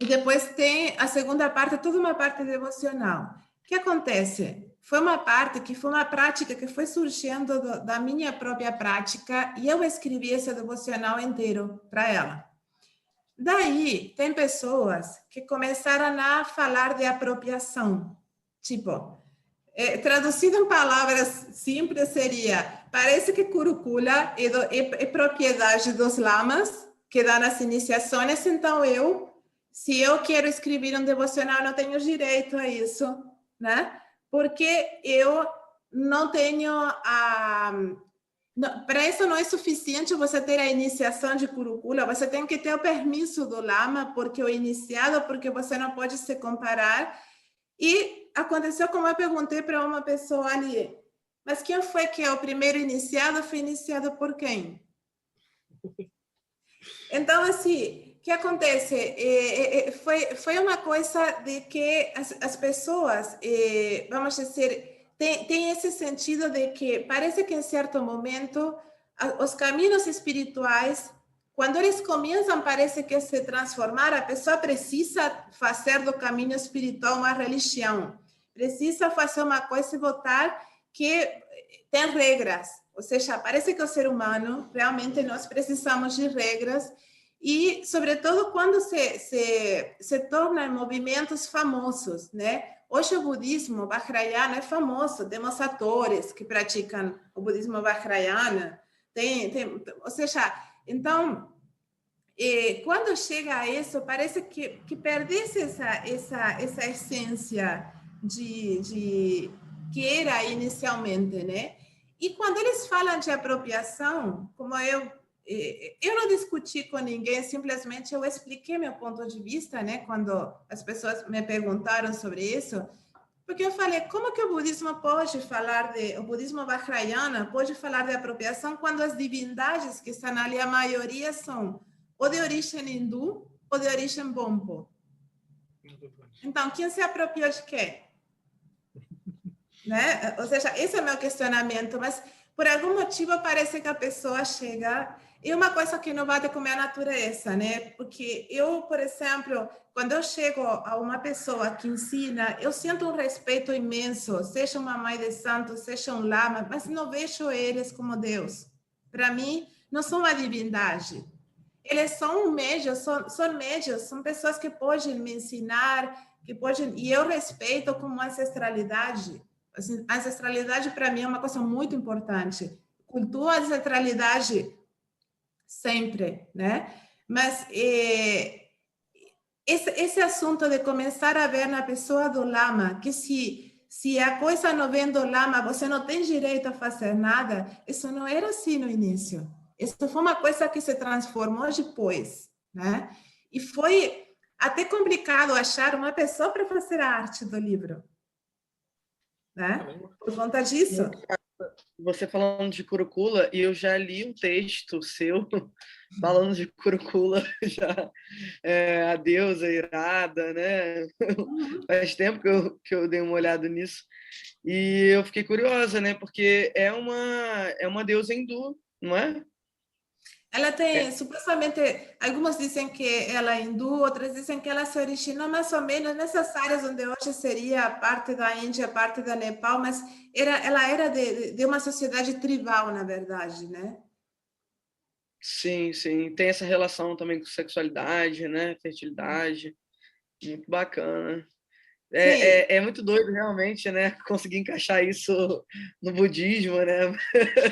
e depois tem a segunda parte, toda uma parte devocional. O que acontece? Foi uma parte que foi uma prática que foi surgindo da minha própria prática e eu escrevi esse devocional inteiro para ela. Daí, tem pessoas que começaram a falar de apropriação. Tipo, traduzido em palavras simples seria, parece que Curukula é propriedade dos lamas que dão as iniciações, então se eu quero escrever um devocional, não tenho direito a isso, né? Porque eu não tenho para isso não é suficiente você ter a iniciação de Curukula, você tem que ter o permisso do lama, porque o iniciado, porque você não pode se comparar. E aconteceu como eu perguntei para uma pessoa ali, mas quem foi que é o primeiro iniciado? Foi iniciado por quem? Então, assim, o que acontece? Foi uma coisa de que as pessoas, vamos dizer, tem esse sentido de que parece que em certo momento os caminhos espirituais, quando eles começam, parece que se transformar, a pessoa precisa fazer do caminho espiritual uma religião, precisa fazer uma coisa e votar que tem regras. Ou seja, parece que o ser humano, realmente nós precisamos de regras e, sobretudo, quando se tornam movimentos famosos, né? Hoje o budismo Vajrayana é famoso, temos atores que praticam o budismo Vajrayana, ou seja, então, quando chega a isso, parece que perde-se essa essência de que era inicialmente, né? E quando eles falam de apropriação, como eu não discuti com ninguém, simplesmente eu expliquei meu ponto de vista, né? Quando as pessoas me perguntaram sobre isso, porque eu falei, como que o budismo pode falar o budismo Vajrayana pode falar de apropriação quando as divindades que estão ali, a maioria são ou de origem hindu ou de origem bompo. Então, quem se apropriou de quê? Né? Ou seja, esse é o meu questionamento, mas por algum motivo parece que a pessoa chega e uma coisa que não bate com a minha natureza, né? Porque eu, por exemplo, quando eu chego a uma pessoa que ensina, eu sinto um respeito imenso, seja uma mãe de santo, seja um lama, mas não vejo eles como Deus. Para mim, não são uma divindade. Eles são um médios, são médios, são pessoas que podem me ensinar, e eu respeito como ancestralidade. Assim, a ancestralidade, para mim, é uma coisa muito importante. Cultuo a ancestralidade sempre, né? Mas esse assunto de começar a ver na pessoa do lama, que se a coisa não vem do lama, você não tem direito a fazer nada, isso não era assim no início. Isso foi uma coisa que se transformou depois, né? E foi até complicado achar uma pessoa para fazer a arte do livro, né? Por conta disso. Você falando de Curukula, e eu já li um texto seu falando de Curukula, já a deusa irada, né? Faz tempo que eu dei uma olhada nisso e eu fiquei curiosa, né? Porque é uma deusa hindu, não é? Ela tem, supostamente, alguns dizem que ela é hindu, outros dizem que ela se originou mais ou menos nessas áreas onde hoje seria parte da Índia, parte da Nepal, mas ela era de uma sociedade tribal, na verdade, né? Sim, sim. Tem essa relação também com sexualidade, né? Fertilidade. Muito bacana. É muito doido, realmente, né? Conseguir encaixar isso no budismo, né?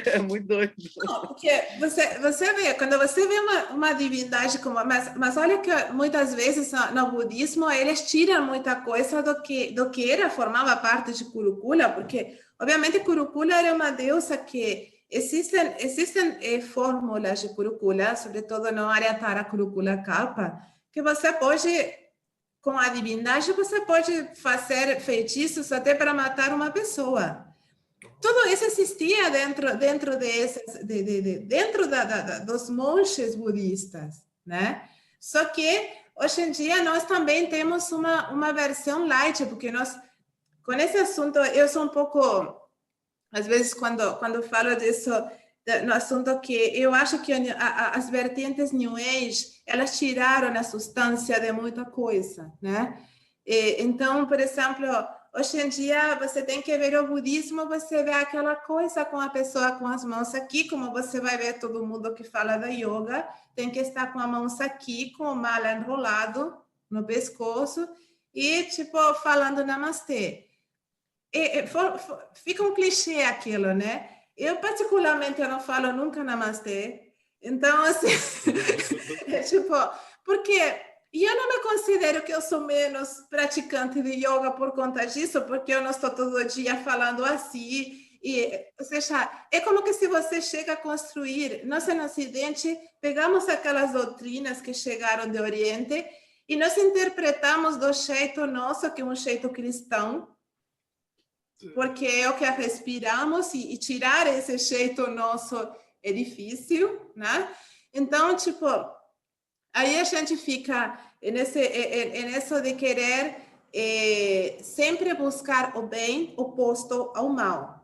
É muito doido. Não, porque você vê, quando você vê uma divindade como... Mas olha que muitas vezes no budismo eles tiram muita coisa do que formava parte de Curukula, porque, obviamente, Curukula era uma deusa que... Existem fórmulas de Curukula, sobretudo no Aryatara Curukula Kalpa, que você pode... Com a divindade, você pode fazer feitiços até para matar uma pessoa. Tudo isso existia dentro dos monges budistas, né? Só que hoje em dia nós também temos uma versão light, porque nós, com esse assunto, eu sou um pouco, às vezes, quando falo disso, no assunto, que eu acho que as vertentes New Age, elas tiraram a substância de muita coisa, né? Então, por exemplo, hoje em dia, você tem que ver o budismo, você vê aquela coisa com a pessoa com as mãos aqui, como você vai ver todo mundo que fala da yoga, tem que estar com as mãos aqui, com o mala enrolado no pescoço, e, tipo, falando namastê. Fica um clichê aquilo, né? Eu, particularmente, eu não falo nunca namastê. Então, assim, é tipo, porque eu não me considero que eu sou menos praticante de yoga por conta disso, porque eu não estou todo dia falando assim. Ou seja, é como que se você chega a construir, nós no Ocidente pegamos aquelas doutrinas que chegaram do Oriente e nós interpretamos do jeito nosso, que é um jeito cristão, porque é o que respiramos, e tirar esse jeito nosso é difícil, né? Então, tipo, aí a gente fica nisso de querer sempre buscar o bem oposto ao mal.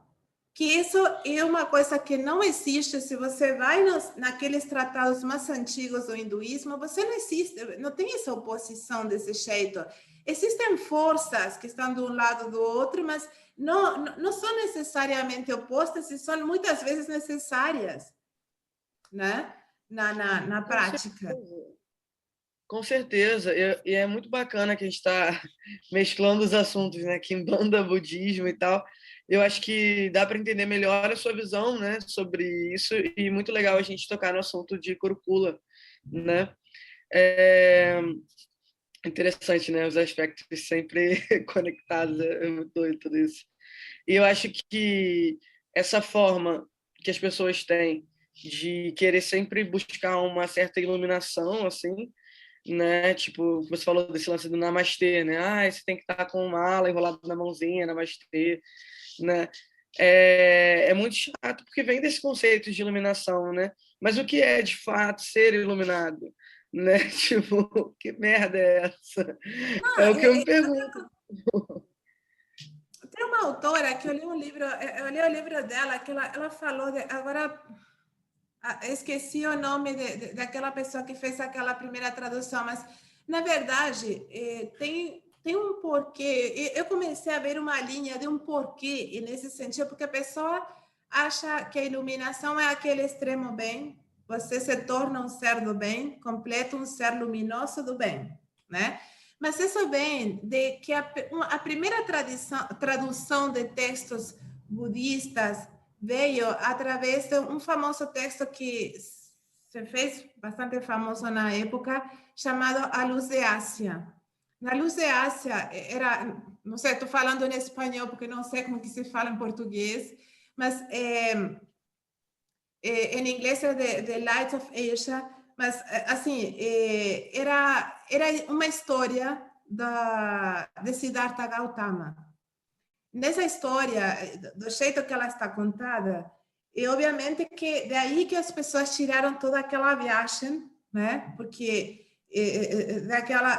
Que isso é uma coisa que não existe. Se você vai naqueles tratados mais antigos do hinduísmo, você não existe, não tem essa oposição desse jeito. Existem forças que estão de um lado do outro, mas não são necessariamente opostas e são muitas vezes necessárias, né? Na prática. Com certeza, e é muito bacana que a gente está mesclando os assuntos, né? Quimbanda, budismo e tal. Eu acho que dá para entender melhor a sua visão, né, sobre isso, e muito legal a gente tocar no assunto de Kurukula, né? É interessante, né? Os aspectos sempre conectados, é muito doido tudo isso. E eu acho que essa forma que as pessoas têm de querer sempre buscar uma certa iluminação, assim, né? Tipo, você falou desse lance do namastê, né? Ah, você tem que estar com uma mala enrolada na mãozinha, namastê, né? É muito chato, porque vem desse conceito de iluminação, né? Mas o que é, de fato, ser iluminado? Né? Tipo, que merda é essa? É o que eu me pergunto. Tem uma autora que eu li o livro dela, que ela falou, agora esqueci o nome daquela pessoa que fez aquela primeira tradução, mas, na verdade, tem um porquê. Eu comecei a ver uma linha de um porquê nesse sentido, porque a pessoa acha que a iluminação é aquele extremo bem, você se torna um ser do bem, completa um ser luminoso do bem, né? Mas isso vem de que a primeira tradução de textos budistas veio através de um famoso texto que se fez bastante famoso na época, chamado A Luz de Ásia. Na Luz de Ásia, não sei, estou falando em espanhol porque não sei como que se fala em português, mas em inglês é The Light of Asia, mas assim, era uma história de Siddhartha Gautama. Nessa história, do jeito que ela está contada, e obviamente que daí que as pessoas tiraram toda aquela viagem, né? Porque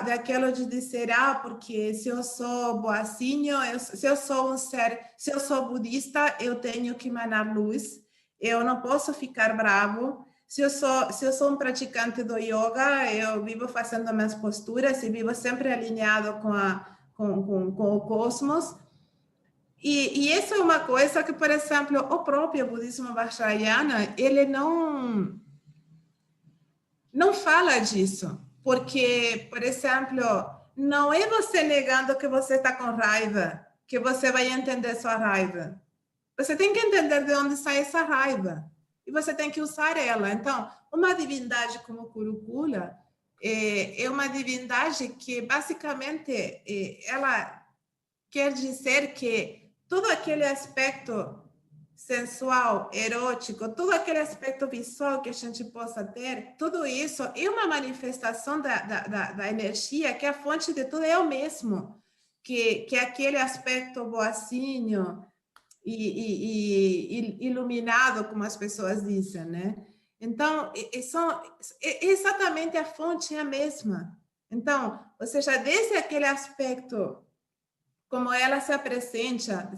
daquilo de dizer, porque se eu sou boazinho, se eu sou um ser, se eu sou budista, eu tenho que emanar luz, eu não posso ficar bravo. Se eu sou um praticante do yoga, eu vivo fazendo minhas posturas e vivo sempre alinhado com o cosmos. E isso é uma coisa que, por exemplo, o próprio budismo vajrayana, ele não fala disso, porque, por exemplo, não é você negando que você está com raiva que você vai entender sua raiva. Você tem que entender de onde sai essa raiva e você tem que usar ela. Então, uma divindade como Kurukula é uma divindade que, basicamente, ela quer dizer que todo aquele aspecto sensual, erótico, todo aquele aspecto visual que a gente possa ter, tudo isso é uma manifestação da energia, que a fonte de tudo é o mesmo, que aquele aspecto boazinho e iluminado, como as pessoas dizem, né? Então, exatamente a fonte é a mesma. Então, ou seja, desde aquele aspecto, como ela se apresenta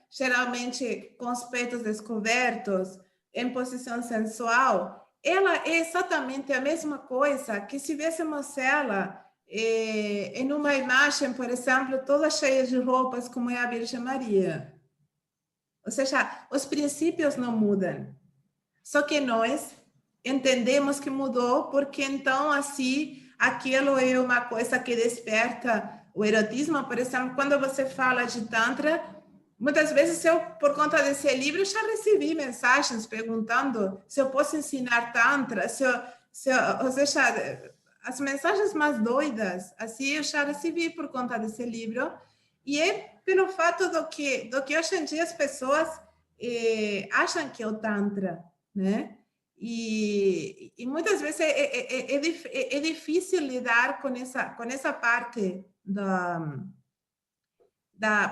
geralmente com os peitos descobertos, em posição sensual, ela é exatamente a mesma coisa que se vêssemos ela em uma imagem, por exemplo, toda cheia de roupas, como é a Virgem Maria. Ou seja, os princípios não mudam. Só que nós entendemos que mudou, porque então, assim, aquilo é uma coisa que desperta o erotismo. Por exemplo, quando você fala de Tantra, muitas vezes eu, por conta desse livro, já recebi mensagens perguntando se eu posso ensinar Tantra, ou seja, as mensagens mais doidas, assim, eu já recebi por conta desse livro. E é pelo fato do que hoje em dia as pessoas acham que é o Tantra, né? E muitas vezes é difícil lidar com essa parte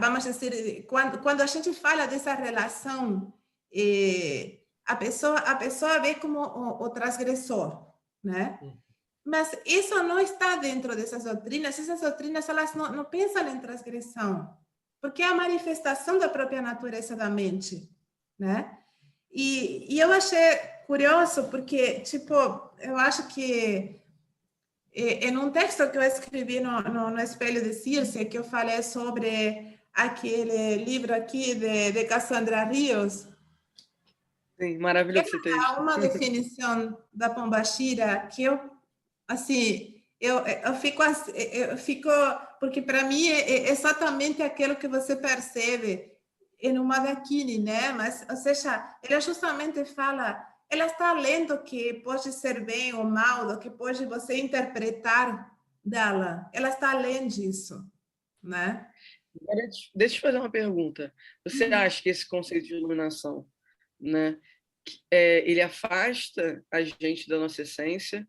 vamos dizer, quando a gente fala dessa relação, a pessoa vê como o transgressor, né? Mas isso não está dentro dessas doutrinas. Essas doutrinas, elas não pensam em transgressão, porque é a manifestação da própria natureza da mente, né? E eu achei curioso, porque, tipo, eu acho que em um texto que eu escrevi no Espelho de Circe, que eu falei sobre aquele livro aqui de Cassandra Rios. Sim, maravilhoso esse texto. Há uma definição da Pombagira que eu, assim, eu fico, porque para mim é exatamente aquilo que você percebe em uma Dakini, né? Mas, ou seja, ela justamente fala, ela está além do que pode ser bem ou mal, do que pode você interpretar dela. Ela está além disso, né? Agora, deixa eu te fazer uma pergunta. Você acha que esse conceito de iluminação, né, ele afasta a gente da nossa essência,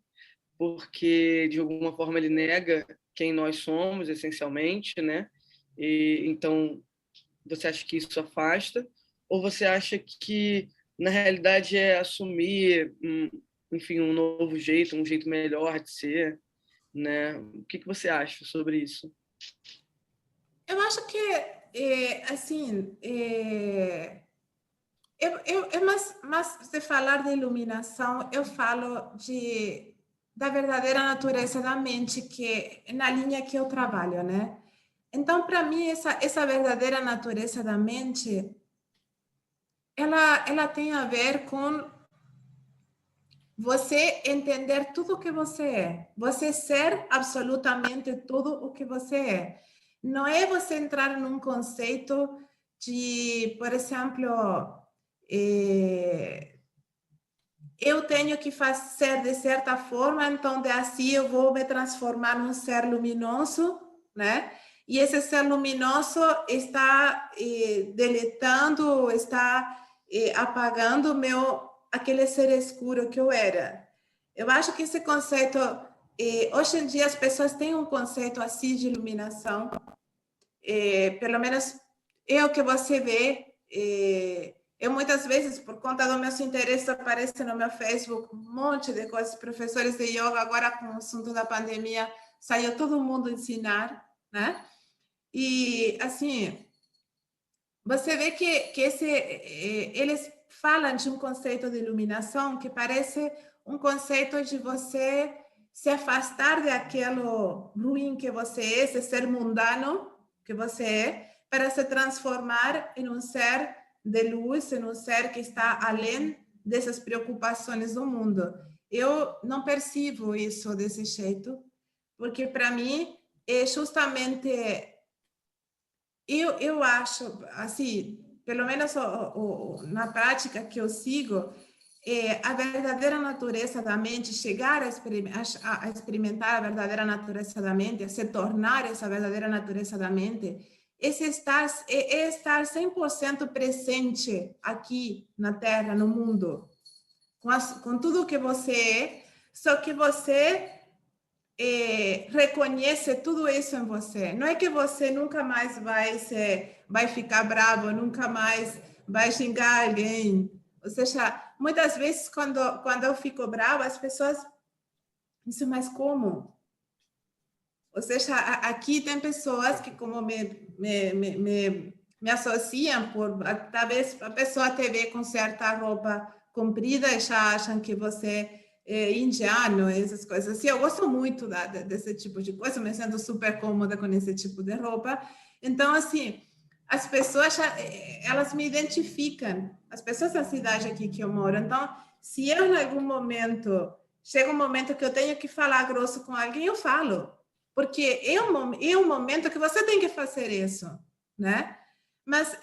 porque, de alguma forma, ele nega quem nós somos, essencialmente, né? E, então, você acha que isso afasta? Ou você acha que, na realidade, é assumir, enfim, um novo jeito, um jeito melhor de ser, né? O que você acha sobre isso? Eu acho que, assim, mas de falar de iluminação, eu falo da verdadeira natureza da mente, que na linha que eu trabalho, né? Então, para mim, essa verdadeira natureza da mente, ela tem a ver com você entender tudo o que você é, você ser absolutamente tudo o que você é. Não é você entrar num conceito de, por exemplo, eu tenho que fazer de certa forma, então de assim eu vou me transformar num ser luminoso, né? E esse ser luminoso está deletando, está apagando aquele ser escuro que eu era. Eu acho que esse conceito, hoje em dia as pessoas têm um conceito assim de iluminação, pelo menos é o que você vê. Eu muitas vezes, por conta dos meus interesses, aparece no meu Facebook um monte de coisas, professores de yoga, agora com o assunto da pandemia, saiu todo mundo ensinar, né? E, assim, você vê que eles falam de um conceito de iluminação que parece um conceito de você se afastar daquilo ruim que você é, esse ser mundano que você é, para se transformar em um ser de luz, em um ser que está além dessas preocupações do mundo. Eu não percebo isso desse jeito, porque para mim é justamente, eu acho, assim, pelo menos na prática que eu sigo, a verdadeira natureza da mente, chegar a experimentar a verdadeira natureza da mente, a se tornar essa verdadeira natureza da mente, é estar 100% presente aqui na Terra, no mundo, com tudo que você é, só que você reconhece tudo isso em você. Não é que você nunca mais vai ficar bravo, nunca mais vai xingar alguém. Ou seja, muitas vezes, quando eu fico brava, as pessoas dizem, mas como? Ou seja, aqui tem pessoas que como me associam por, talvez a pessoa te vê com certa roupa comprida e já acham que você é indiano, essas coisas assim. Eu gosto muito desse tipo de coisa, me sinto super cômoda com esse tipo de roupa. Então, assim, as pessoas, elas me identificam, as pessoas da cidade aqui que eu moro. Então, se eu, em algum momento, chega um momento que eu tenho que falar grosso com alguém, eu falo. Porque é um momento que você tem que fazer isso, né? Mas,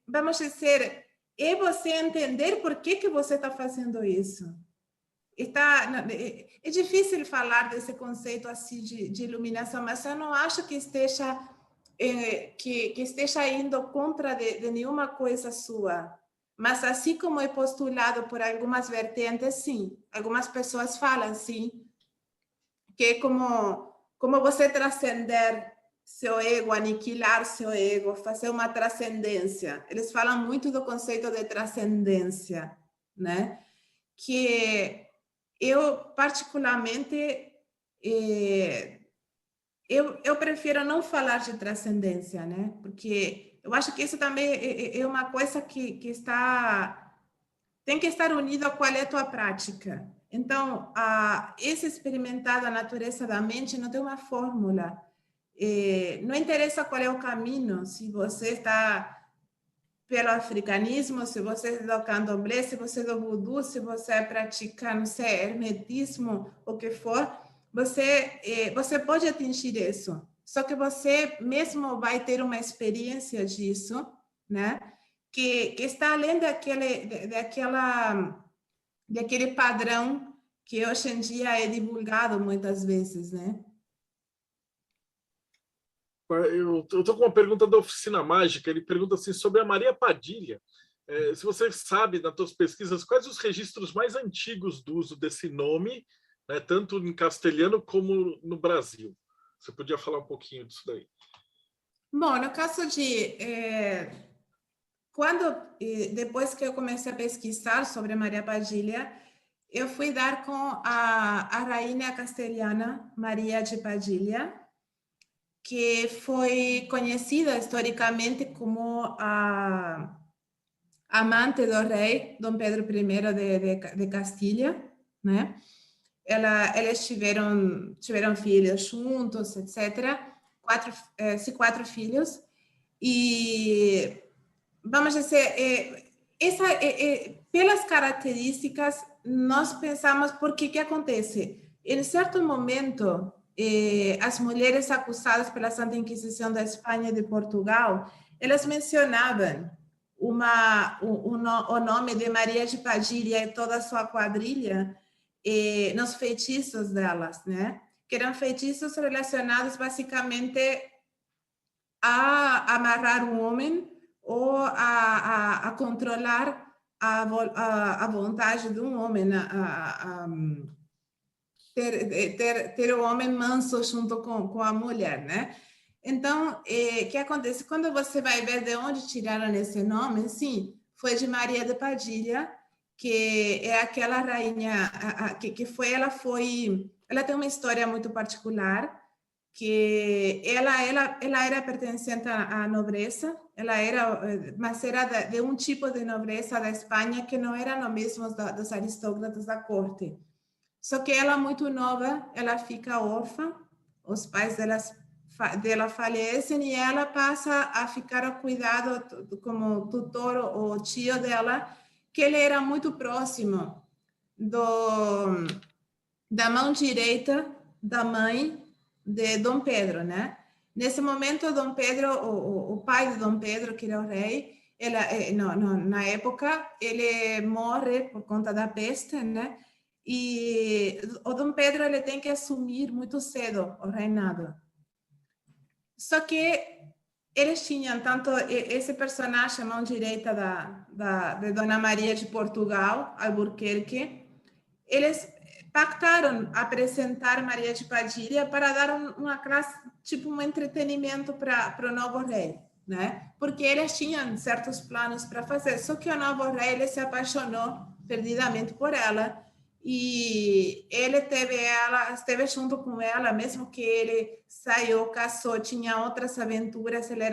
vamos dizer, é você entender por que você está fazendo isso. É difícil falar desse conceito assim de iluminação, mas eu não acho que esteja que esteja indo contra de nenhuma coisa sua. Mas assim como é postulado por algumas vertentes, sim. Algumas pessoas falam, sim, que é como você transcender seu ego, aniquilar seu ego, fazer uma transcendência. Eles falam muito do conceito de transcendência, né? Que eu, particularmente, eu prefiro não falar de transcendência, né? Porque eu acho que isso também é uma coisa que tem que estar unido a qual é a tua prática. Então, esse experimentar da natureza da mente não tem uma fórmula. Não interessa qual é o caminho, se você está pelo africanismo, se você é do candomblé, se você é do voodoo, se você pratica, não sei, hermetismo, o que for, você pode atingir isso. Só que você mesmo vai ter uma experiência disso, né? Que está além daquele padrão que hoje em dia é divulgado muitas vezes, né? Eu estou com uma pergunta da Oficina Mágica. Ele pergunta assim sobre a Maria Padilha. Se você sabe, nas suas pesquisas, quais os registros mais antigos do uso desse nome, né, tanto em castelhano como no Brasil? Você podia falar um pouquinho disso daí? Bom, no caso de... depois que eu comecei a pesquisar sobre Maria Padilha, eu fui dar com a rainha castelhana Maria de Padilha, que foi conhecida historicamente como a amante do rei Dom Pedro I de Castilha, né? Eles tiveram filhos juntos, etc. Quatro filhos. E, vamos dizer, pelas características, nós pensamos por que acontece. Em certo momento, as mulheres acusadas pela Santa Inquisição da Espanha e de Portugal, elas mencionavam o nome de Maria de Padilha e toda a sua quadrilha nos feitiços delas, né? Que eram feitiços relacionados basicamente a amarrar um homem ou a controlar a vontade de um homem, ter o homem manso junto com a mulher, né? Então, o que acontece? Quando você vai ver de onde tiraram esse nome, sim, foi de Maria de Padilha, que é aquela rainha ela tem uma história muito particular, que ela era pertencente à nobreza, mas era de um tipo de nobreza da Espanha que não era no mesmo dos aristócratas da corte. Só que ela, muito nova, ela fica órfã, os pais dela falecem e ela passa a ficar ao cuidado como tutor ou tio dela, que ele era muito próximo da mão direita da mãe de Dom Pedro, né? Nesse momento, Dom Pedro, o pai de Dom Pedro, que era o rei, na época, ele morre por conta da peste, né? E o Dom Pedro ele tem que assumir muito cedo o reinado. Só que eles tinham tanto esse personagem, mão direita de Dona Maria de Portugal, Albuquerque, eles pactaram apresentar Maria de Padilha para dar uma classe, tipo um entretenimento para o novo rei, né? Porque eles tinham certos planos para fazer. Só que o novo rei ele se apaixonou perdidamente por ela. E ele esteve junto com ela, mesmo que ele saiu, casou, tinha outras aventuras, ele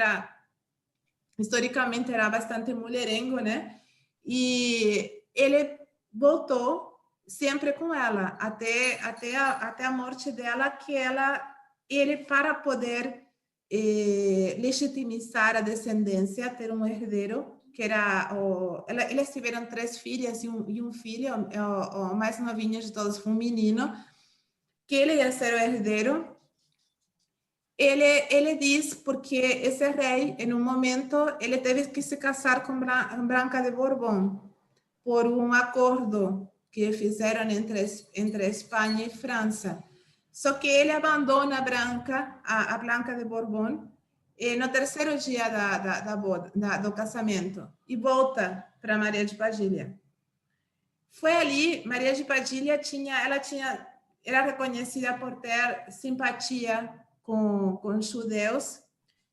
historicamente era bastante mulherengo, né? E ele voltou sempre com ela, até a morte dela, que ele, para poder legitimizar a descendência, ter um herdeiro, que era eles tiveram 3 filhas e um filho, o mais novinho de todos foi um menino, que ele ia ser o herdeiro. Ele diz porque esse rei, em um momento, ele teve que se casar com Branca de Borbón por um acordo que fizeram entre Espanha e França. Só que ele abandona a Branca de Borbón no terceiro dia do casamento e volta para Maria de Padilha. Foi ali, Maria de Padilha era reconhecida por ter simpatia com judeus,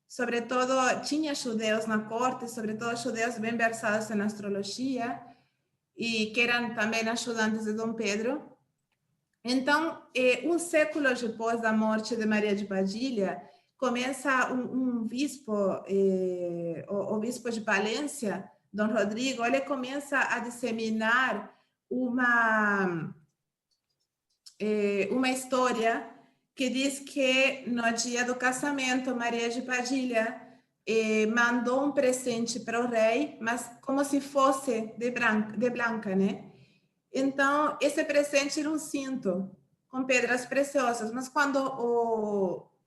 sobretudo tinha judeus na corte, sobretudo judeus bem versados em astrologia e que eram também ajudantes de Dom Pedro. Então, um século depois da morte de Maria de Padilha, começa um bispo, o bispo de Palência, Dom Rodrigo, ele começa a disseminar uma história que diz que no dia do casamento, Maria de Padilha mandou um presente para o rei, mas como se fosse de Blanca, né? Então, esse presente era um cinto com pedras preciosas, mas quando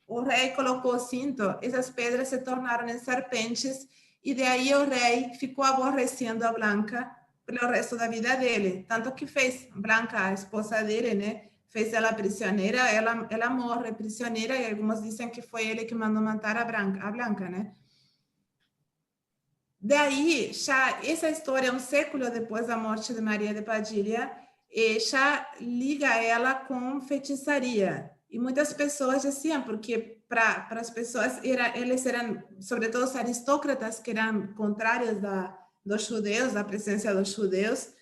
o rei colocou o cinto, essas pedras se tornaram em serpentes e daí o rei ficou aborrecendo a Blanca pelo resto da vida dele, tanto que fez Blanca, a esposa dele, né? Fez ela prisioneira, ela morre prisioneira e alguns dizem que foi ele que mandou matar a Blanca, né? Daí, já essa história, um século depois da morte de Maria de Padilha, já liga ela com feitiçaria. E muitas pessoas diziam, porque para as pessoas, eles eram, sobretudo os aristócratas, que eram contrários dos judeus, da presença dos judeus,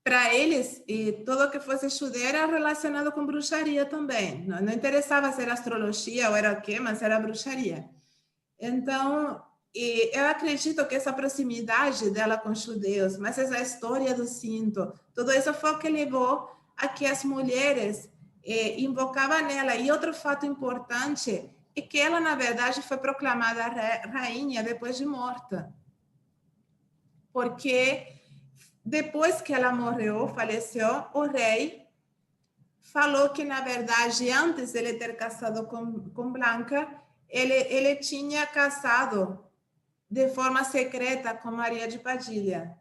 para eles, tudo que fosse judeu era relacionado com bruxaria também. Não interessava se era astrologia ou era o quê, mas era bruxaria. Então, eu acredito que essa proximidade dela com os judeus, mas essa história do cinto, tudo isso foi o que levou a que as mulheres invocavam ela. E outro fato importante é que ela, na verdade, foi proclamada rainha depois de morta. Porque depois que ela morreu, faleceu, o rei falou que, na verdade, antes de ele ter casado com Blanca, ele tinha casado de forma secreta com Maria de Padilha.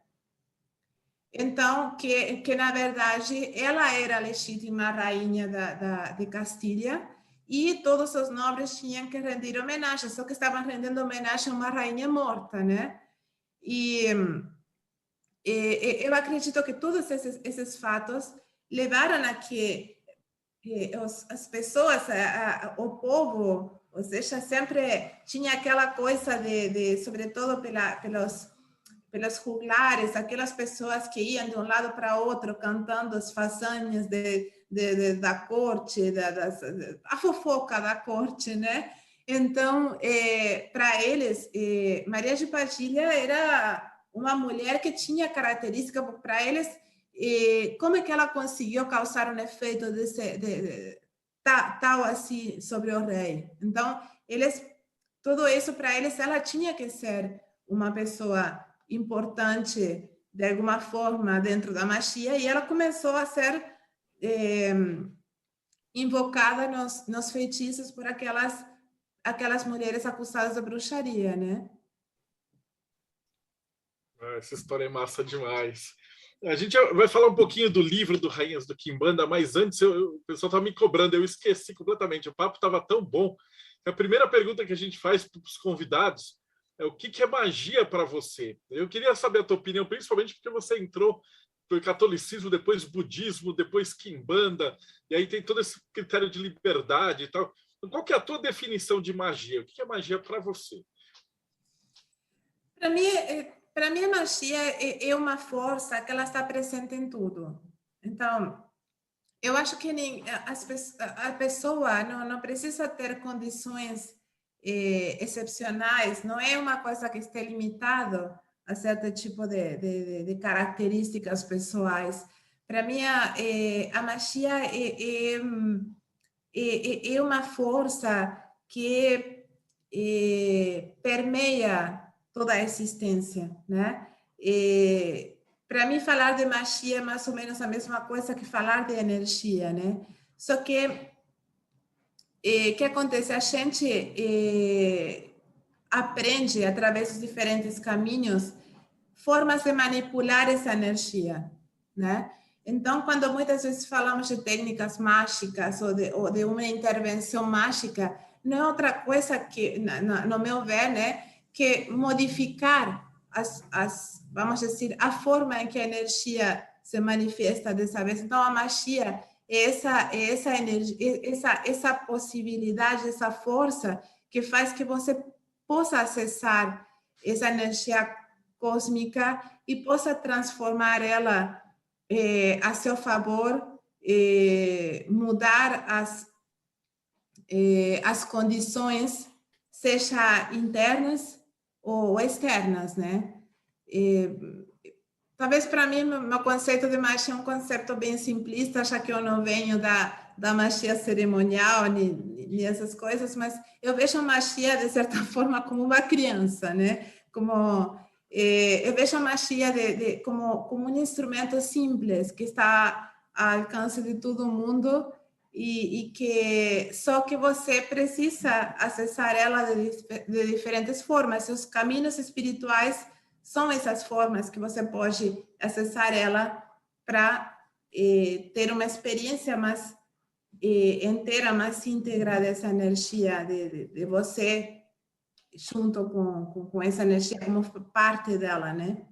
Então, que na verdade, ela era a legítima rainha de Castilha e todos os nobres tinham que render homenagem, só que estavam rendendo homenagem a uma rainha morta, né? E eu acredito que todos esses fatos levaram a que as pessoas, o povo, ou seja, sempre tinha aquela coisa sobretudo pelos juglares, aquelas pessoas que iam de um lado para outro cantando as façanhas da corte, a fofoca da corte, né? Então, para eles, Maria de Padilha era uma mulher que tinha característica para eles. Como é que ela conseguiu causar um efeito tal assim sobre o rei? Então, tudo isso para eles, ela tinha que ser uma pessoa importante de alguma forma dentro da magia e ela começou a ser invocada nos feitiços por aquelas mulheres acusadas de bruxaria, né? Essa história é massa demais. A gente vai falar um pouquinho do livro do Rainhas do Quimbanda, mas antes o pessoal estava me cobrando, eu esqueci completamente. O papo estava tão bom. A primeira pergunta que a gente faz para os convidados é o que é magia para você? Eu queria saber a tua opinião, principalmente porque você entrou por catolicismo, depois budismo, depois quimbanda, e aí tem todo esse critério de liberdade e tal. Qual que é a tua definição de magia? O que é magia para você? Para mim, Para mim, a magia é uma força que ela está presente em tudo. Então, eu acho que a pessoa não precisa ter condições excepcionais, não é uma coisa que esteja limitada a certo tipo de características pessoais. Para mim, a magia é uma força que permeia toda a existência, né? Para mim, falar de magia é mais ou menos a mesma coisa que falar de energia, né? Só que que acontece? A gente aprende através dos diferentes caminhos formas de manipular essa energia, né? Então, quando muitas vezes falamos de técnicas mágicas ou de uma intervenção mágica, não é outra coisa que, no meu ver, né, que modificar vamos dizer, a forma em que a energia se manifesta dessa vez. Então, a magia é essa energia, essa possibilidade, essa força que faz que você possa acessar essa energia cósmica e possa transformar ela a seu favor, mudar as condições, seja internas ou externas, né? Talvez para mim, meu conceito de magia é um conceito bem simplista, já que eu não venho da magia cerimonial, nem essas coisas, mas eu vejo a magia, de certa forma, como uma criança, né? Eu vejo a magia como um instrumento simples, que está ao alcance de todo mundo e que só que você precisa acessar ela de diferentes formas. Os caminhos espirituais são essas formas que você pode acessar ela para ter uma experiência mais inteira, mais íntegra dessa energia de você junto com essa energia como parte dela, né?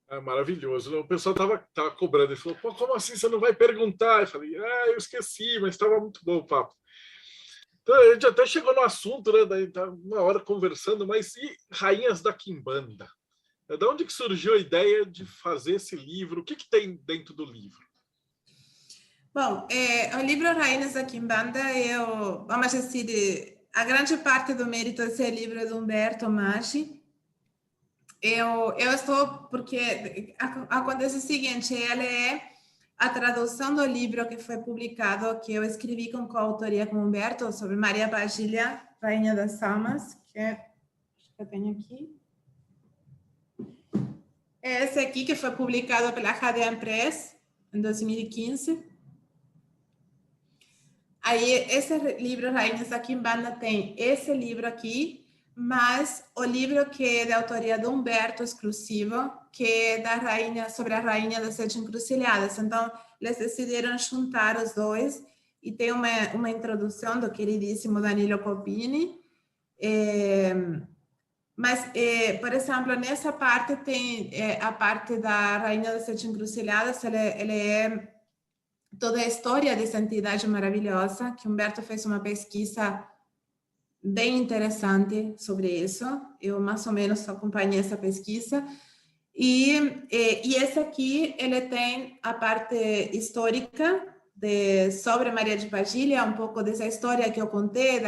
É maravilhoso. O pessoal tava cobrando e falou: pô, como assim você não vai perguntar? Eu falei: eu esqueci, mas estava muito bom o papo. Então, a gente até chegou no assunto, né? Daí tá uma hora conversando, mas e Rainhas da Quimbanda? De onde que surgiu a ideia de fazer esse livro? O que tem dentro do livro? Bom, o livro Rainhas da Quimbanda, vamos dizer, a grande parte do mérito desse livro é do Humberto Maggi. Eu estou, porque acontece o seguinte, ela é a tradução do livro que foi publicado, que eu escrevi com coautoria com Humberto, sobre Maria Padilha, Rainha das Almas, que eu tenho aqui. É esse aqui, que foi publicado pela Radian Press, em 2015. Aí, esse livro, Rainhas da Quimbanda, tem esse livro aqui, mas o livro que é de autoria do Humberto, exclusivo, que é sobre a Rainha das Sete Encruzilhadas. Então, eles decidiram juntar os dois, e tem uma introdução do queridíssimo Danilo Copini. Mas, por exemplo, nessa parte tem a parte da Rainha das Sete Encruzilhadas, ela é toda a história dessa entidade maravilhosa, que Humberto fez uma pesquisa bem interessante sobre isso. Eu, mais ou menos, acompanhei essa pesquisa. E esse aqui, ele tem a parte histórica sobre Maria de Padilha, um pouco dessa história que eu contei,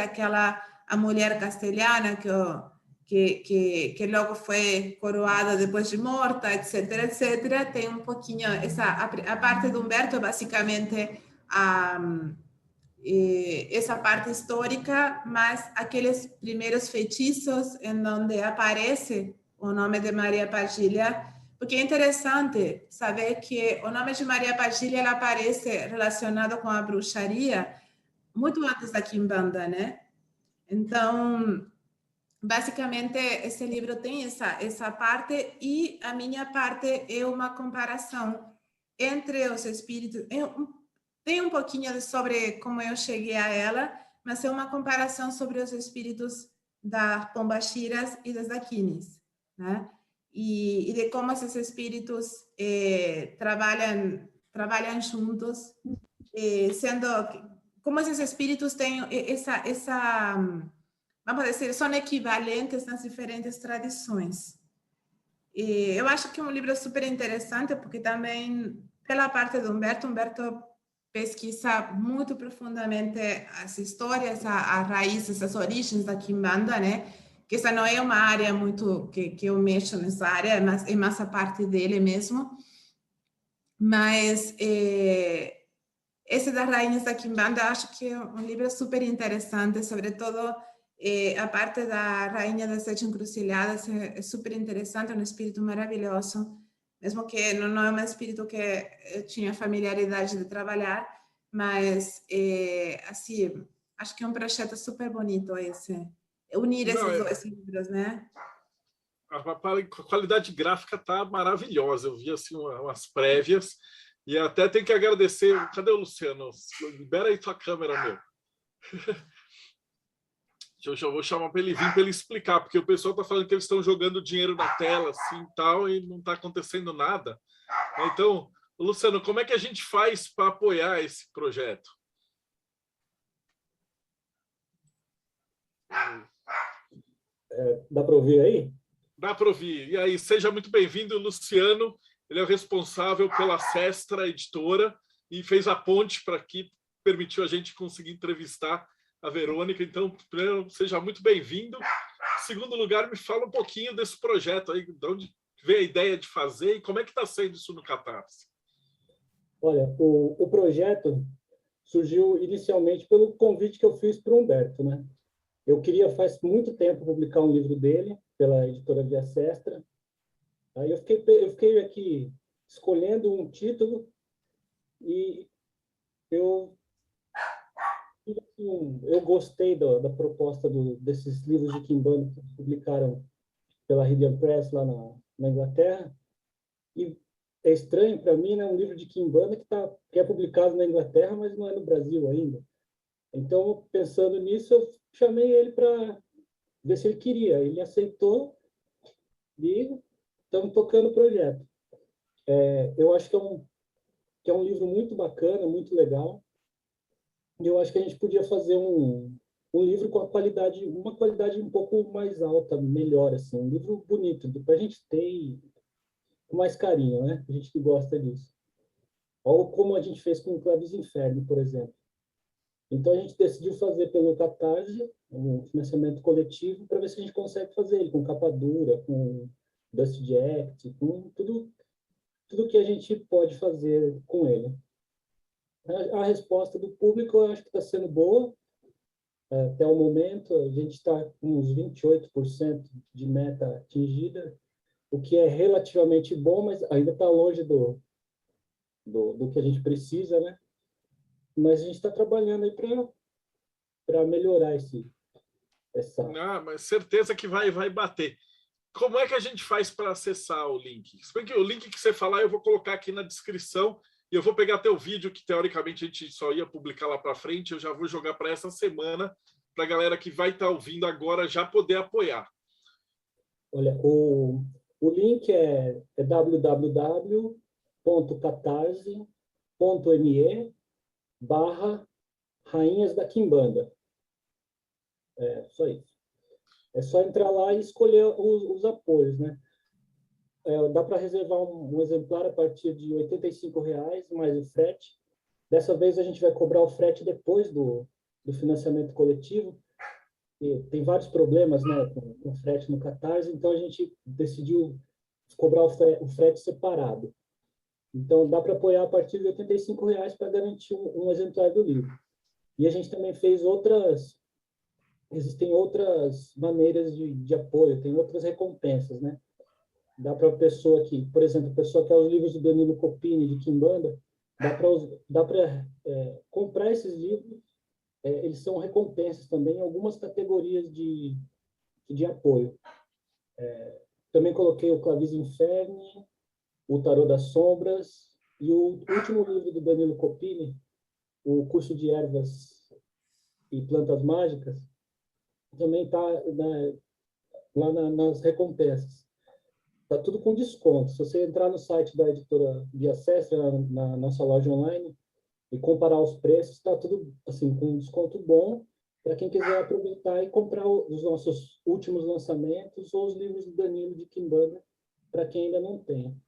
a mulher castelhana que logo foi coroada depois de morta, etc, etc. Tem um pouquinho, a parte do Humberto é basicamente essa parte histórica, mas aqueles primeiros feitiços em onde aparece o nome de Maria Padilha, porque é interessante saber que o nome de Maria Padilha ela aparece relacionado com a bruxaria muito antes da Quimbanda, né? Então, basicamente, esse livro tem essa parte, e a minha parte é uma comparação entre os espíritos. Tem um pouquinho sobre como eu cheguei a ela, mas é uma comparação sobre os espíritos das pombagiras e das daquines, né? E de como esses espíritos trabalham juntos, sendo como esses espíritos têm vamos dizer, são equivalentes nas diferentes tradições. E eu acho que é um livro super interessante, porque também, pela parte do Humberto pesquisa muito profundamente as histórias, as raízes, as origens da Quimbanda, né? Que essa não é uma área muito que eu mexo nessa área, é mais a parte dele mesmo. Mas esse das rainhas da Quimbanda, acho que é um livro super interessante, sobretudo a parte da Rainha das Sete Encruzilhadas é super interessante, é um espírito maravilhoso, mesmo que não é um espírito que eu tinha familiaridade de trabalhar, mas assim, acho que é um projeto super bonito esse, unir Não, esses dois livros, né? a qualidade gráfica está maravilhosa. Eu vi assim umas prévias e até tem que agradecer. Cadê o Luciano? Libera aí tua câmera, meu. Eu já vou chamar para ele vir para ele explicar, porque o pessoal está falando que eles estão jogando dinheiro na tela assim tal e não está acontecendo nada. Então, Luciano, como é que a gente faz para apoiar esse projeto? Dá para ouvir aí? Dá para ouvir. E aí, seja muito bem-vindo, Luciano. Ele é o responsável pela Sestra Editora e fez a ponte para aqui, permitiu a gente conseguir entrevistar a Verônica. Então, primeiro, seja muito bem-vindo. Em segundo lugar, me fala um pouquinho desse projeto aí, de onde veio a ideia de fazer e como é que está sendo isso no Catarse. Olha, o projeto surgiu inicialmente pelo convite que eu fiz para o Humberto, né? Eu queria, faz muito tempo, publicar um livro dele, pela editora Via Sestra. Aí eu fiquei aqui escolhendo um título e eu gostei da proposta desses livros de Quimbanda que publicaram pela Ridian Press lá na Inglaterra. E é estranho para mim, né, um livro de Quimbanda que é publicado na Inglaterra, mas não é no Brasil ainda. Então, pensando nisso, eu chamei ele para ver se ele queria. Ele aceitou e estamos tocando o projeto. Eu acho que é um livro muito bacana, muito legal. E eu acho que a gente podia fazer um livro com uma qualidade um pouco mais alta, melhor, assim, um livro bonito, para a gente ter com mais carinho, né? A gente que gosta disso. Ou como a gente fez com o Clavis Inferno, por exemplo. Então, a gente decidiu fazer pelo Catarse, um financiamento coletivo, para ver se a gente consegue fazer ele com capa dura, com Dust Jacket, com tudo que a gente pode fazer com ele. A resposta do público, eu acho que está sendo boa. Até o momento, a gente está com uns 28% de meta atingida, o que é relativamente bom, mas ainda está longe do que a gente precisa, né? Mas a gente está trabalhando aí para melhorar essa... Não, mas certeza que vai bater. Como é que a gente faz para acessar o link? Se bem que o link que você falar eu vou colocar aqui na descrição e eu vou pegar até o vídeo que teoricamente a gente só ia publicar lá para frente, eu já vou jogar para essa semana para a galera que vai estar ouvindo agora já poder apoiar. Olha, o link é www.catarse.me/Rainhas da Quimbanda. Só isso. É só entrar lá e escolher os apoios, né? Dá para reservar um exemplar a partir de R$ 85,00 mais o frete. Dessa vez a gente vai cobrar o frete depois do financiamento coletivo. E tem vários problemas, né, com frete no Catarse, então a gente decidiu cobrar o frete separado. Então dá para apoiar a partir de R$ 85,00 para garantir um exemplar do livro. E a gente também fez existem outras maneiras de apoio, tem outras recompensas, né? Dá para a pessoa que, por exemplo, a pessoa que quer os livros do Danilo Copini, de Quimbanda, dá para comprar esses livros, eles são recompensas também em algumas categorias de apoio. Também coloquei o Clavis Inferno, o Tarô das Sombras, e o último livro do Danilo Copini, o Curso de Ervas e Plantas Mágicas, também está lá nas recompensas. Está tudo com desconto. Se você entrar no site da editora Via Sestra, na nossa loja online, e comparar os preços, está tudo assim, com um desconto bom para quem quiser aproveitar e comprar os nossos últimos lançamentos ou os livros do Danilo de Quimbanda, para quem ainda não tem.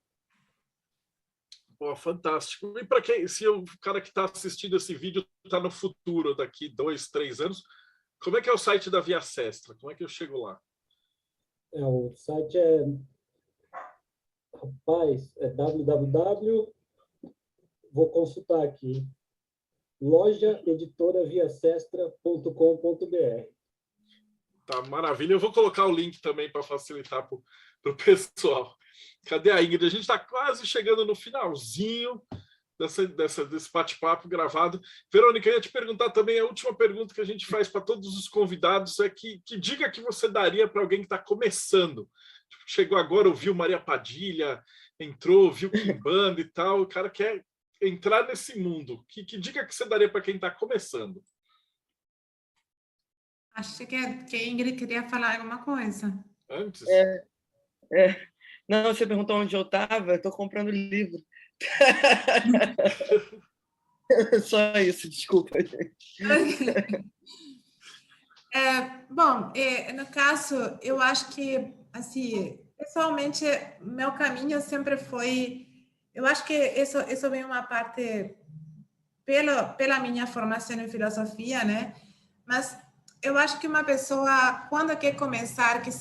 Pô, fantástico. E para quem, se o cara que está assistindo esse vídeo está no futuro, daqui 2, 3 anos, como é que é o site da Via Sestra? Como é que eu chego lá? O site é www, vou consultar aqui, lojaeditoraviasestra.com.br. Tá, maravilha. Eu vou colocar o link também para facilitar para o pessoal. Cadê a Ingrid? A gente está quase chegando no finalzinho desse bate-papo gravado. Verônica, eu ia te perguntar também, a última pergunta que a gente faz para todos os convidados é que dica que você daria para alguém que está começando? Tipo, chegou agora, ouviu Maria Padilha, entrou, viu Quimbanda e tal, o cara quer entrar nesse mundo. Que dica que você daria para quem está começando? Acho que a Ingrid queria falar alguma coisa. Antes? Não, você perguntou onde eu estava, eu estou comprando livro. Só isso, desculpa, gente. Bom, no caso, eu acho que, assim, pessoalmente, meu caminho sempre foi... Eu acho que isso vem uma parte pela minha formação em filosofia, né? Mas eu acho que uma pessoa, quando quer começar, que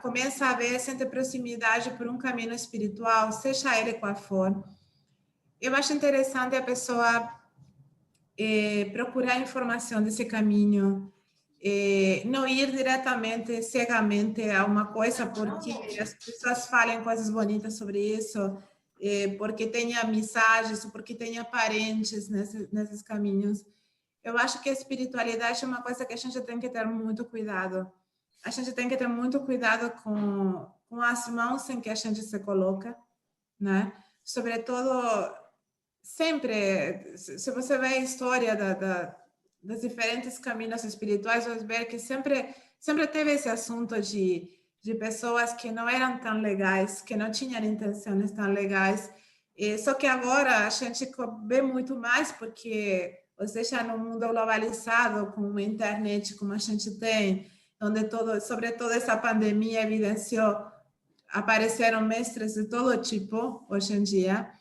começa a ver, sente proximidade por um caminho espiritual, seja ele qual for, eu acho interessante a pessoa procurar informação desse caminho, não ir diretamente, cegamente a uma coisa porque as pessoas falam coisas bonitas sobre isso, porque tem amizades, porque tem parentes nesses caminhos. Eu acho que a espiritualidade é uma coisa que a gente tem que ter muito cuidado. A gente tem que ter muito cuidado com as mãos em que a gente se coloca, né? Sobretudo, sempre, se você vê a história dos diferentes caminhos espirituais, você vai ver que sempre teve esse assunto de pessoas que não eram tão legais, que não tinham intenções tão legais. Só que agora a gente vê muito mais porque, ou seja, no mundo globalizado, com a internet como a gente tem, onde sobretudo essa pandemia evidenciou, apareceram mestres de todo tipo hoje em dia.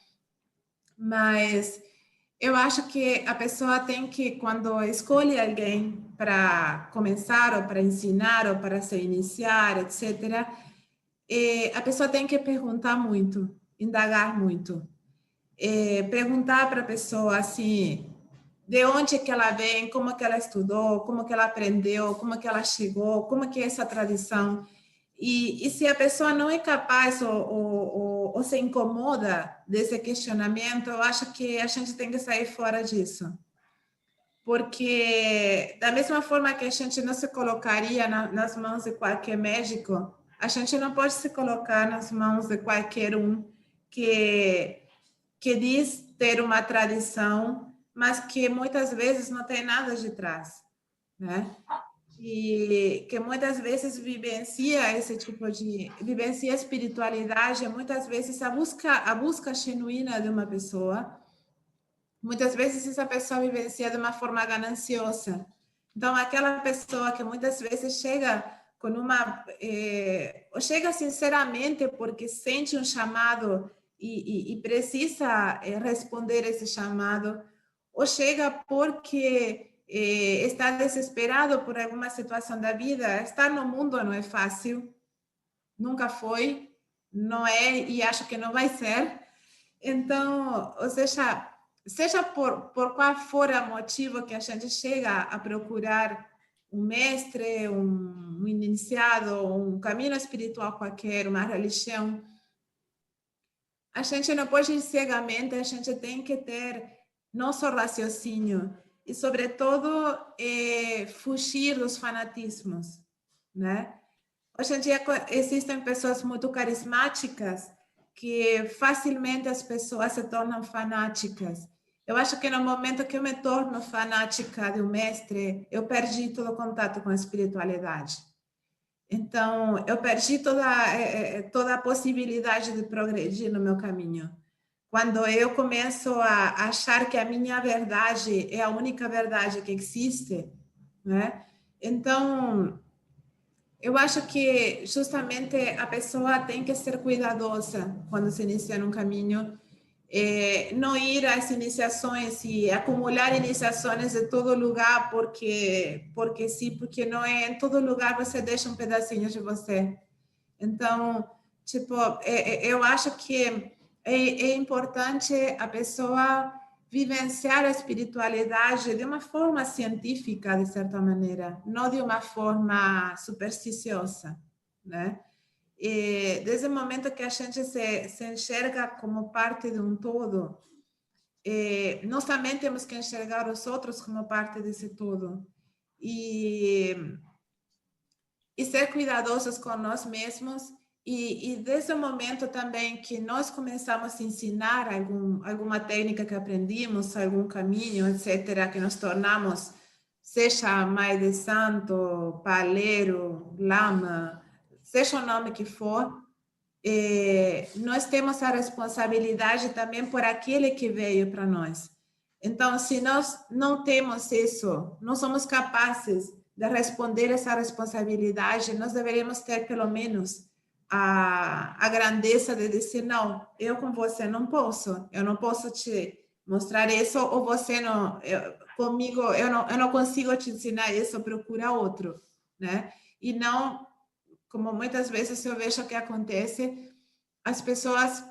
Mas eu acho que a pessoa tem que, quando escolhe alguém para começar, ou para ensinar, ou para se iniciar, etc., a pessoa tem que perguntar muito, indagar muito. Perguntar para a pessoa, assim, de onde que ela vem, como que ela estudou, como que ela aprendeu, como que ela chegou, como que é essa tradição. E se a pessoa não é capaz ou se incomoda desse questionamento, eu acho que a gente tem que sair fora disso. Porque, da mesma forma que a gente não se colocaria nas mãos de qualquer médico, a gente não pode se colocar nas mãos de qualquer um que diz ter uma tradição, mas que muitas vezes não tem nada de trás, né? E que muitas vezes vivencia esse tipo vivencia a espiritualidade, muitas vezes a busca genuína de uma pessoa, muitas vezes essa pessoa vivencia de uma forma gananciosa. Então, aquela pessoa que muitas vezes chega com ou chega sinceramente porque sente um chamado e precisa responder esse chamado, ou chega porque está desesperado por alguma situação da vida. Estar no mundo não é fácil, nunca foi, não é e acho que não vai ser. Então, ou seja por qual for o motivo que a gente chega a procurar um mestre, um iniciado, um caminho espiritual qualquer, uma religião, a gente não pode ir cegamente, a gente tem que ter nosso raciocínio e, sobretudo, fugir dos fanatismos, né? Hoje em dia existem pessoas muito carismáticas que facilmente as pessoas se tornam fanáticas. Eu acho que no momento que eu me torno fanática de um mestre, eu perdi todo o contato com a espiritualidade. Então, eu perdi toda a possibilidade de progredir no meu caminho. quando eu começo a achar que a minha verdade é a única verdade que existe, né? Então, eu acho que justamente a pessoa tem que ser cuidadosa quando se inicia num caminho, não ir às iniciações e acumular iniciações de todo lugar, porque sim, porque não é em todo lugar você deixa um pedacinho de você. Então, tipo, eu acho que é importante a pessoa vivenciar a espiritualidade de uma forma científica, de certa maneira, não de uma forma supersticiosa, né? E desde o momento que a gente se enxerga como parte de um todo, nós também temos que enxergar os outros como parte desse todo. E ser cuidadosos com nós mesmos, e desde o momento também que nós começamos a ensinar alguma técnica que aprendimos, algum caminho, etc., que nos tornamos, seja mãe de santo, paleiro, lama, seja o nome que for, nós temos a responsabilidade também por aquele que veio para nós. Então, se nós não temos isso, não somos capazes de responder essa responsabilidade, nós deveríamos ter pelo menos a grandeza de dizer, não, eu com você não posso, eu não posso te mostrar isso, ou você não, comigo, eu não consigo te ensinar isso, procura outro, né? E não, como muitas vezes eu vejo que acontece, as pessoas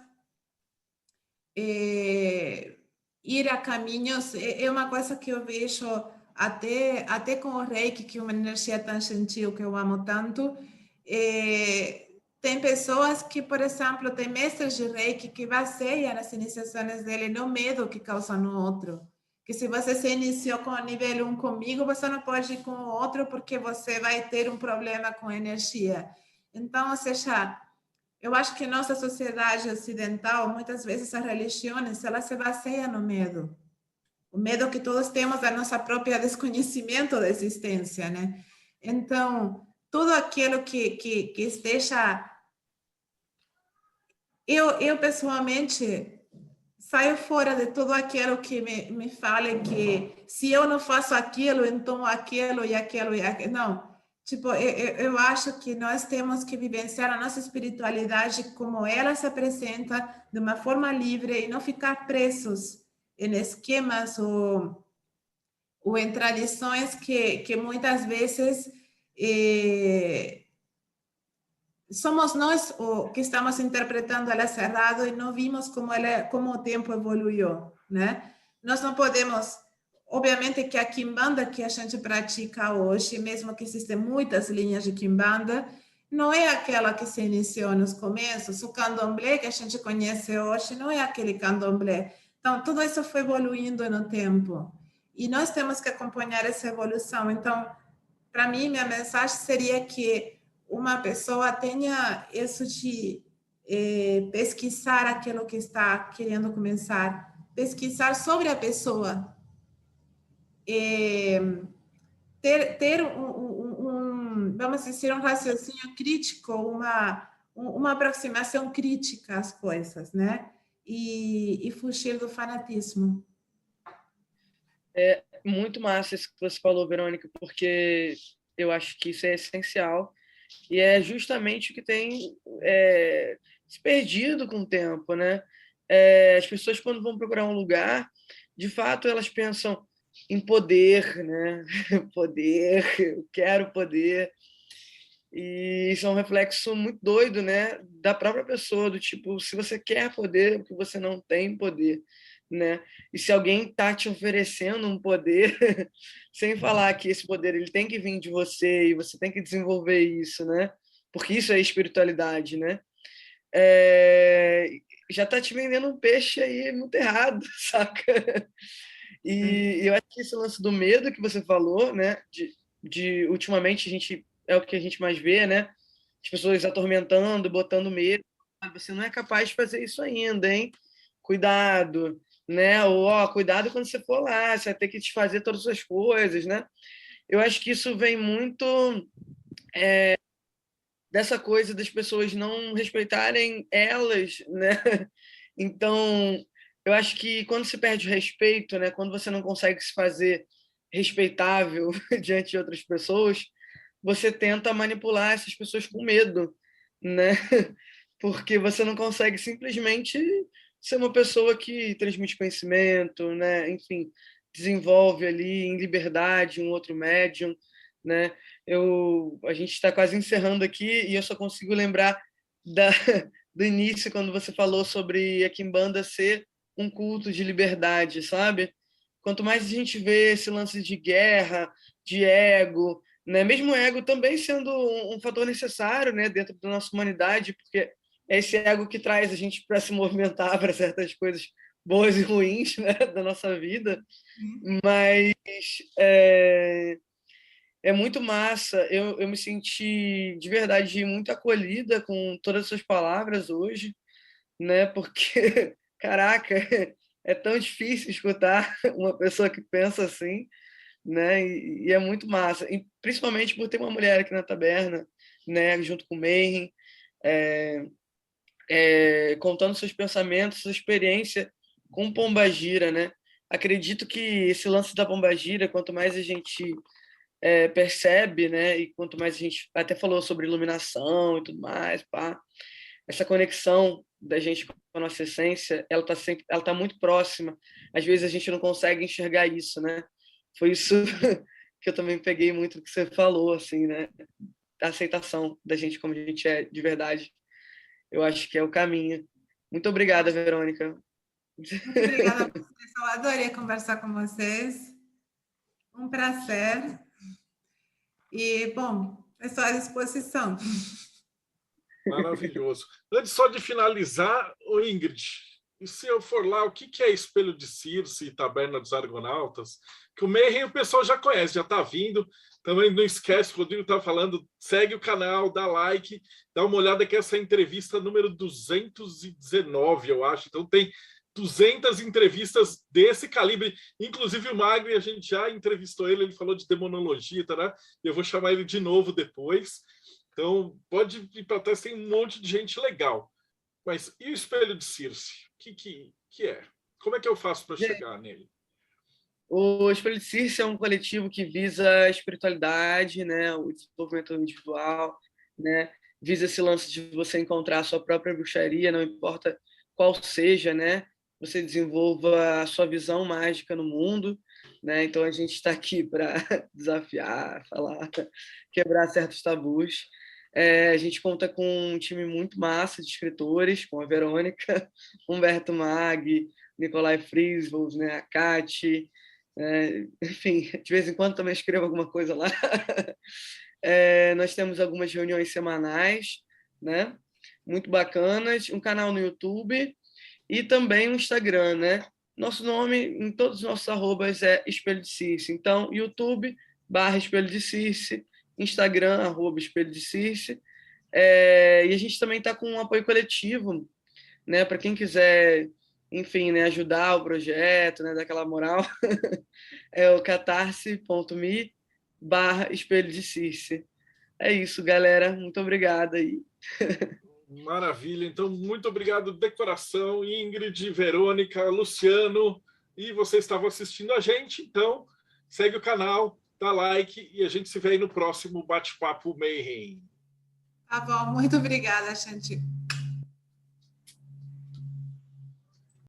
ir a caminhos, é uma coisa que eu vejo até com o Reiki, que é uma energia tão gentil que eu amo tanto. Tem pessoas que, por exemplo, tem mestres de Reiki que baseiam as iniciações dele no medo que causa no outro. Que se você se iniciou com o nível 1 comigo, você não pode ir com o outro porque você vai ter um problema com energia. Então, ou seja, eu acho que nossa sociedade ocidental, muitas vezes as religiões, ela se baseia no medo. O medo que todos temos da nossa própria desconhecimento da existência, né? Então, tudo aquilo que esteja... Eu pessoalmente, saio fora de tudo aquilo que me fale que se eu não faço aquilo, então aquilo e aquilo e aquilo. Não. Tipo, eu acho que nós temos que vivenciar a nossa espiritualidade como ela se apresenta, de uma forma livre, e não ficar presos em esquemas ou em tradições que muitas vezes somos nós que estamos interpretando elas errado e não vimos como o tempo evoluiu, né? Nós não podemos... Obviamente que a Kimbanda que a gente pratica hoje, mesmo que existem muitas linhas de Kimbanda, não é aquela que se iniciou nos começos. O candomblé que a gente conhece hoje não é aquele candomblé. Então, tudo isso foi evoluindo no tempo. E nós temos que acompanhar essa evolução. Então, para mim, minha mensagem seria que uma pessoa tenha isso de pesquisar aquilo que está querendo começar, pesquisar sobre a pessoa, ter vamos dizer, um raciocínio crítico, uma aproximação crítica às coisas, né? E fugir do fanatismo. É muito massa isso que você falou, Verônica, porque eu acho que isso é essencial e é justamente o que tem se perdido com o tempo, né? As pessoas, quando vão procurar um lugar, de fato, elas pensam em poder, né? Poder, eu quero poder. E isso é um reflexo muito doido, né? Da própria pessoa, do tipo, se você quer poder, porque você não tem poder, né? E se alguém está te oferecendo um poder, sem falar que esse poder ele tem que vir de você e você tem que desenvolver isso, né? Porque isso é espiritualidade, né? Já está te vendendo um peixe aí muito errado, saca? E eu acho que esse lance do medo que você falou, né? De ultimamente a gente é o que a gente mais vê, né? As pessoas atormentando, botando medo. Você não é capaz de fazer isso ainda, hein? Cuidado, né? Ou cuidado quando você for lá, você vai ter que desfazer todas as coisas, né? Eu acho que isso vem muito dessa coisa das pessoas não respeitarem elas, né? Então, eu acho que quando se perde o respeito, né, quando você não consegue se fazer respeitável diante de outras pessoas, você tenta manipular essas pessoas com medo, né? Porque você não consegue simplesmente ser uma pessoa que transmite conhecimento, né? Enfim, desenvolve ali em liberdade um outro médium, né? A gente está quase encerrando aqui e eu só consigo lembrar da, do início, quando você falou sobre a Quimbanda ser um culto de liberdade, sabe? Quanto mais a gente vê esse lance de guerra, de ego, né? Mesmo o ego também sendo um fator necessário, né, dentro da nossa humanidade, porque é esse ego que traz a gente para se movimentar para certas coisas boas e ruins, né, da nossa vida. Mas é muito massa. Eu me senti de verdade muito acolhida com todas as suas palavras hoje, né? Porque, caraca, é tão difícil escutar uma pessoa que pensa assim, né? E é muito massa. E principalmente por ter uma mulher aqui na taberna, né? Junto com o Mayhem, contando seus pensamentos, sua experiência com Pombagira, né? Acredito que esse lance da Pombagira, quanto mais a gente percebe, né? E quanto mais a gente até falou sobre iluminação e tudo mais, pá, essa conexão da gente com a nossa essência, ela tá muito próxima. Às vezes a gente não consegue enxergar isso, né? Foi isso que eu também peguei muito do que você falou, assim, né? A aceitação da gente como a gente é de verdade. Eu acho que é o caminho. Muito obrigada, Verônica. Muito obrigada a vocês. Eu adorei conversar com vocês. Um prazer. E, bom, estou à disposição. Maravilhoso. Antes só de finalizar, o Ingrid, e se eu for lá, o que é Espelho de Circe e Taberna dos Argonautas? Que o Mayhem o pessoal já conhece, já está vindo. Também não esquece, o Rodrigo está falando, segue o canal, dá like, dá uma olhada que essa é a entrevista número 219, eu acho. Então tem 200 entrevistas desse calibre. Inclusive o Magri, a gente já entrevistou ele, ele falou de demonologia, tá, e eu vou chamar ele de novo depois. Então, pode ir para trás, tem um monte de gente legal. Mas e o Espelho de Circe? O que é? Como é que eu faço para chegar nele? O Espelho de Circe é um coletivo que visa a espiritualidade, né, o desenvolvimento individual, né, visa esse lance de você encontrar a sua própria bruxaria, não importa qual seja, né, você desenvolva a sua visão mágica no mundo, né, então a gente está aqui para desafiar, falar, quebrar certos tabus. A gente conta com um time muito massa de escritores, com a Verônica, Humberto Mag, Nicolai Frisvold, né, a Kati, enfim, de vez em quando também escrevo alguma coisa lá. Nós temos algumas reuniões semanais, né, muito bacanas, um canal no YouTube e também um Instagram, né? Nosso nome em todos os nossos arrobas é Espelho de Circe. Então, YouTube /Espelho de Circe, Instagram, @Espelho de Circe. E a gente também está com um apoio coletivo, né? Para quem quiser, enfim, né, ajudar o projeto, né, dar aquela moral, é o catarse.me/Espelho de Circe. É isso, galera. Muito obrigada aí. Maravilha. Então, muito obrigado de coração, Ingrid, Verônica, Luciano. E você estava assistindo a gente, então segue o canal, dá like e a gente se vê aí no próximo Bate-Papo Mayhem. Tá bom, muito obrigada, Xanti.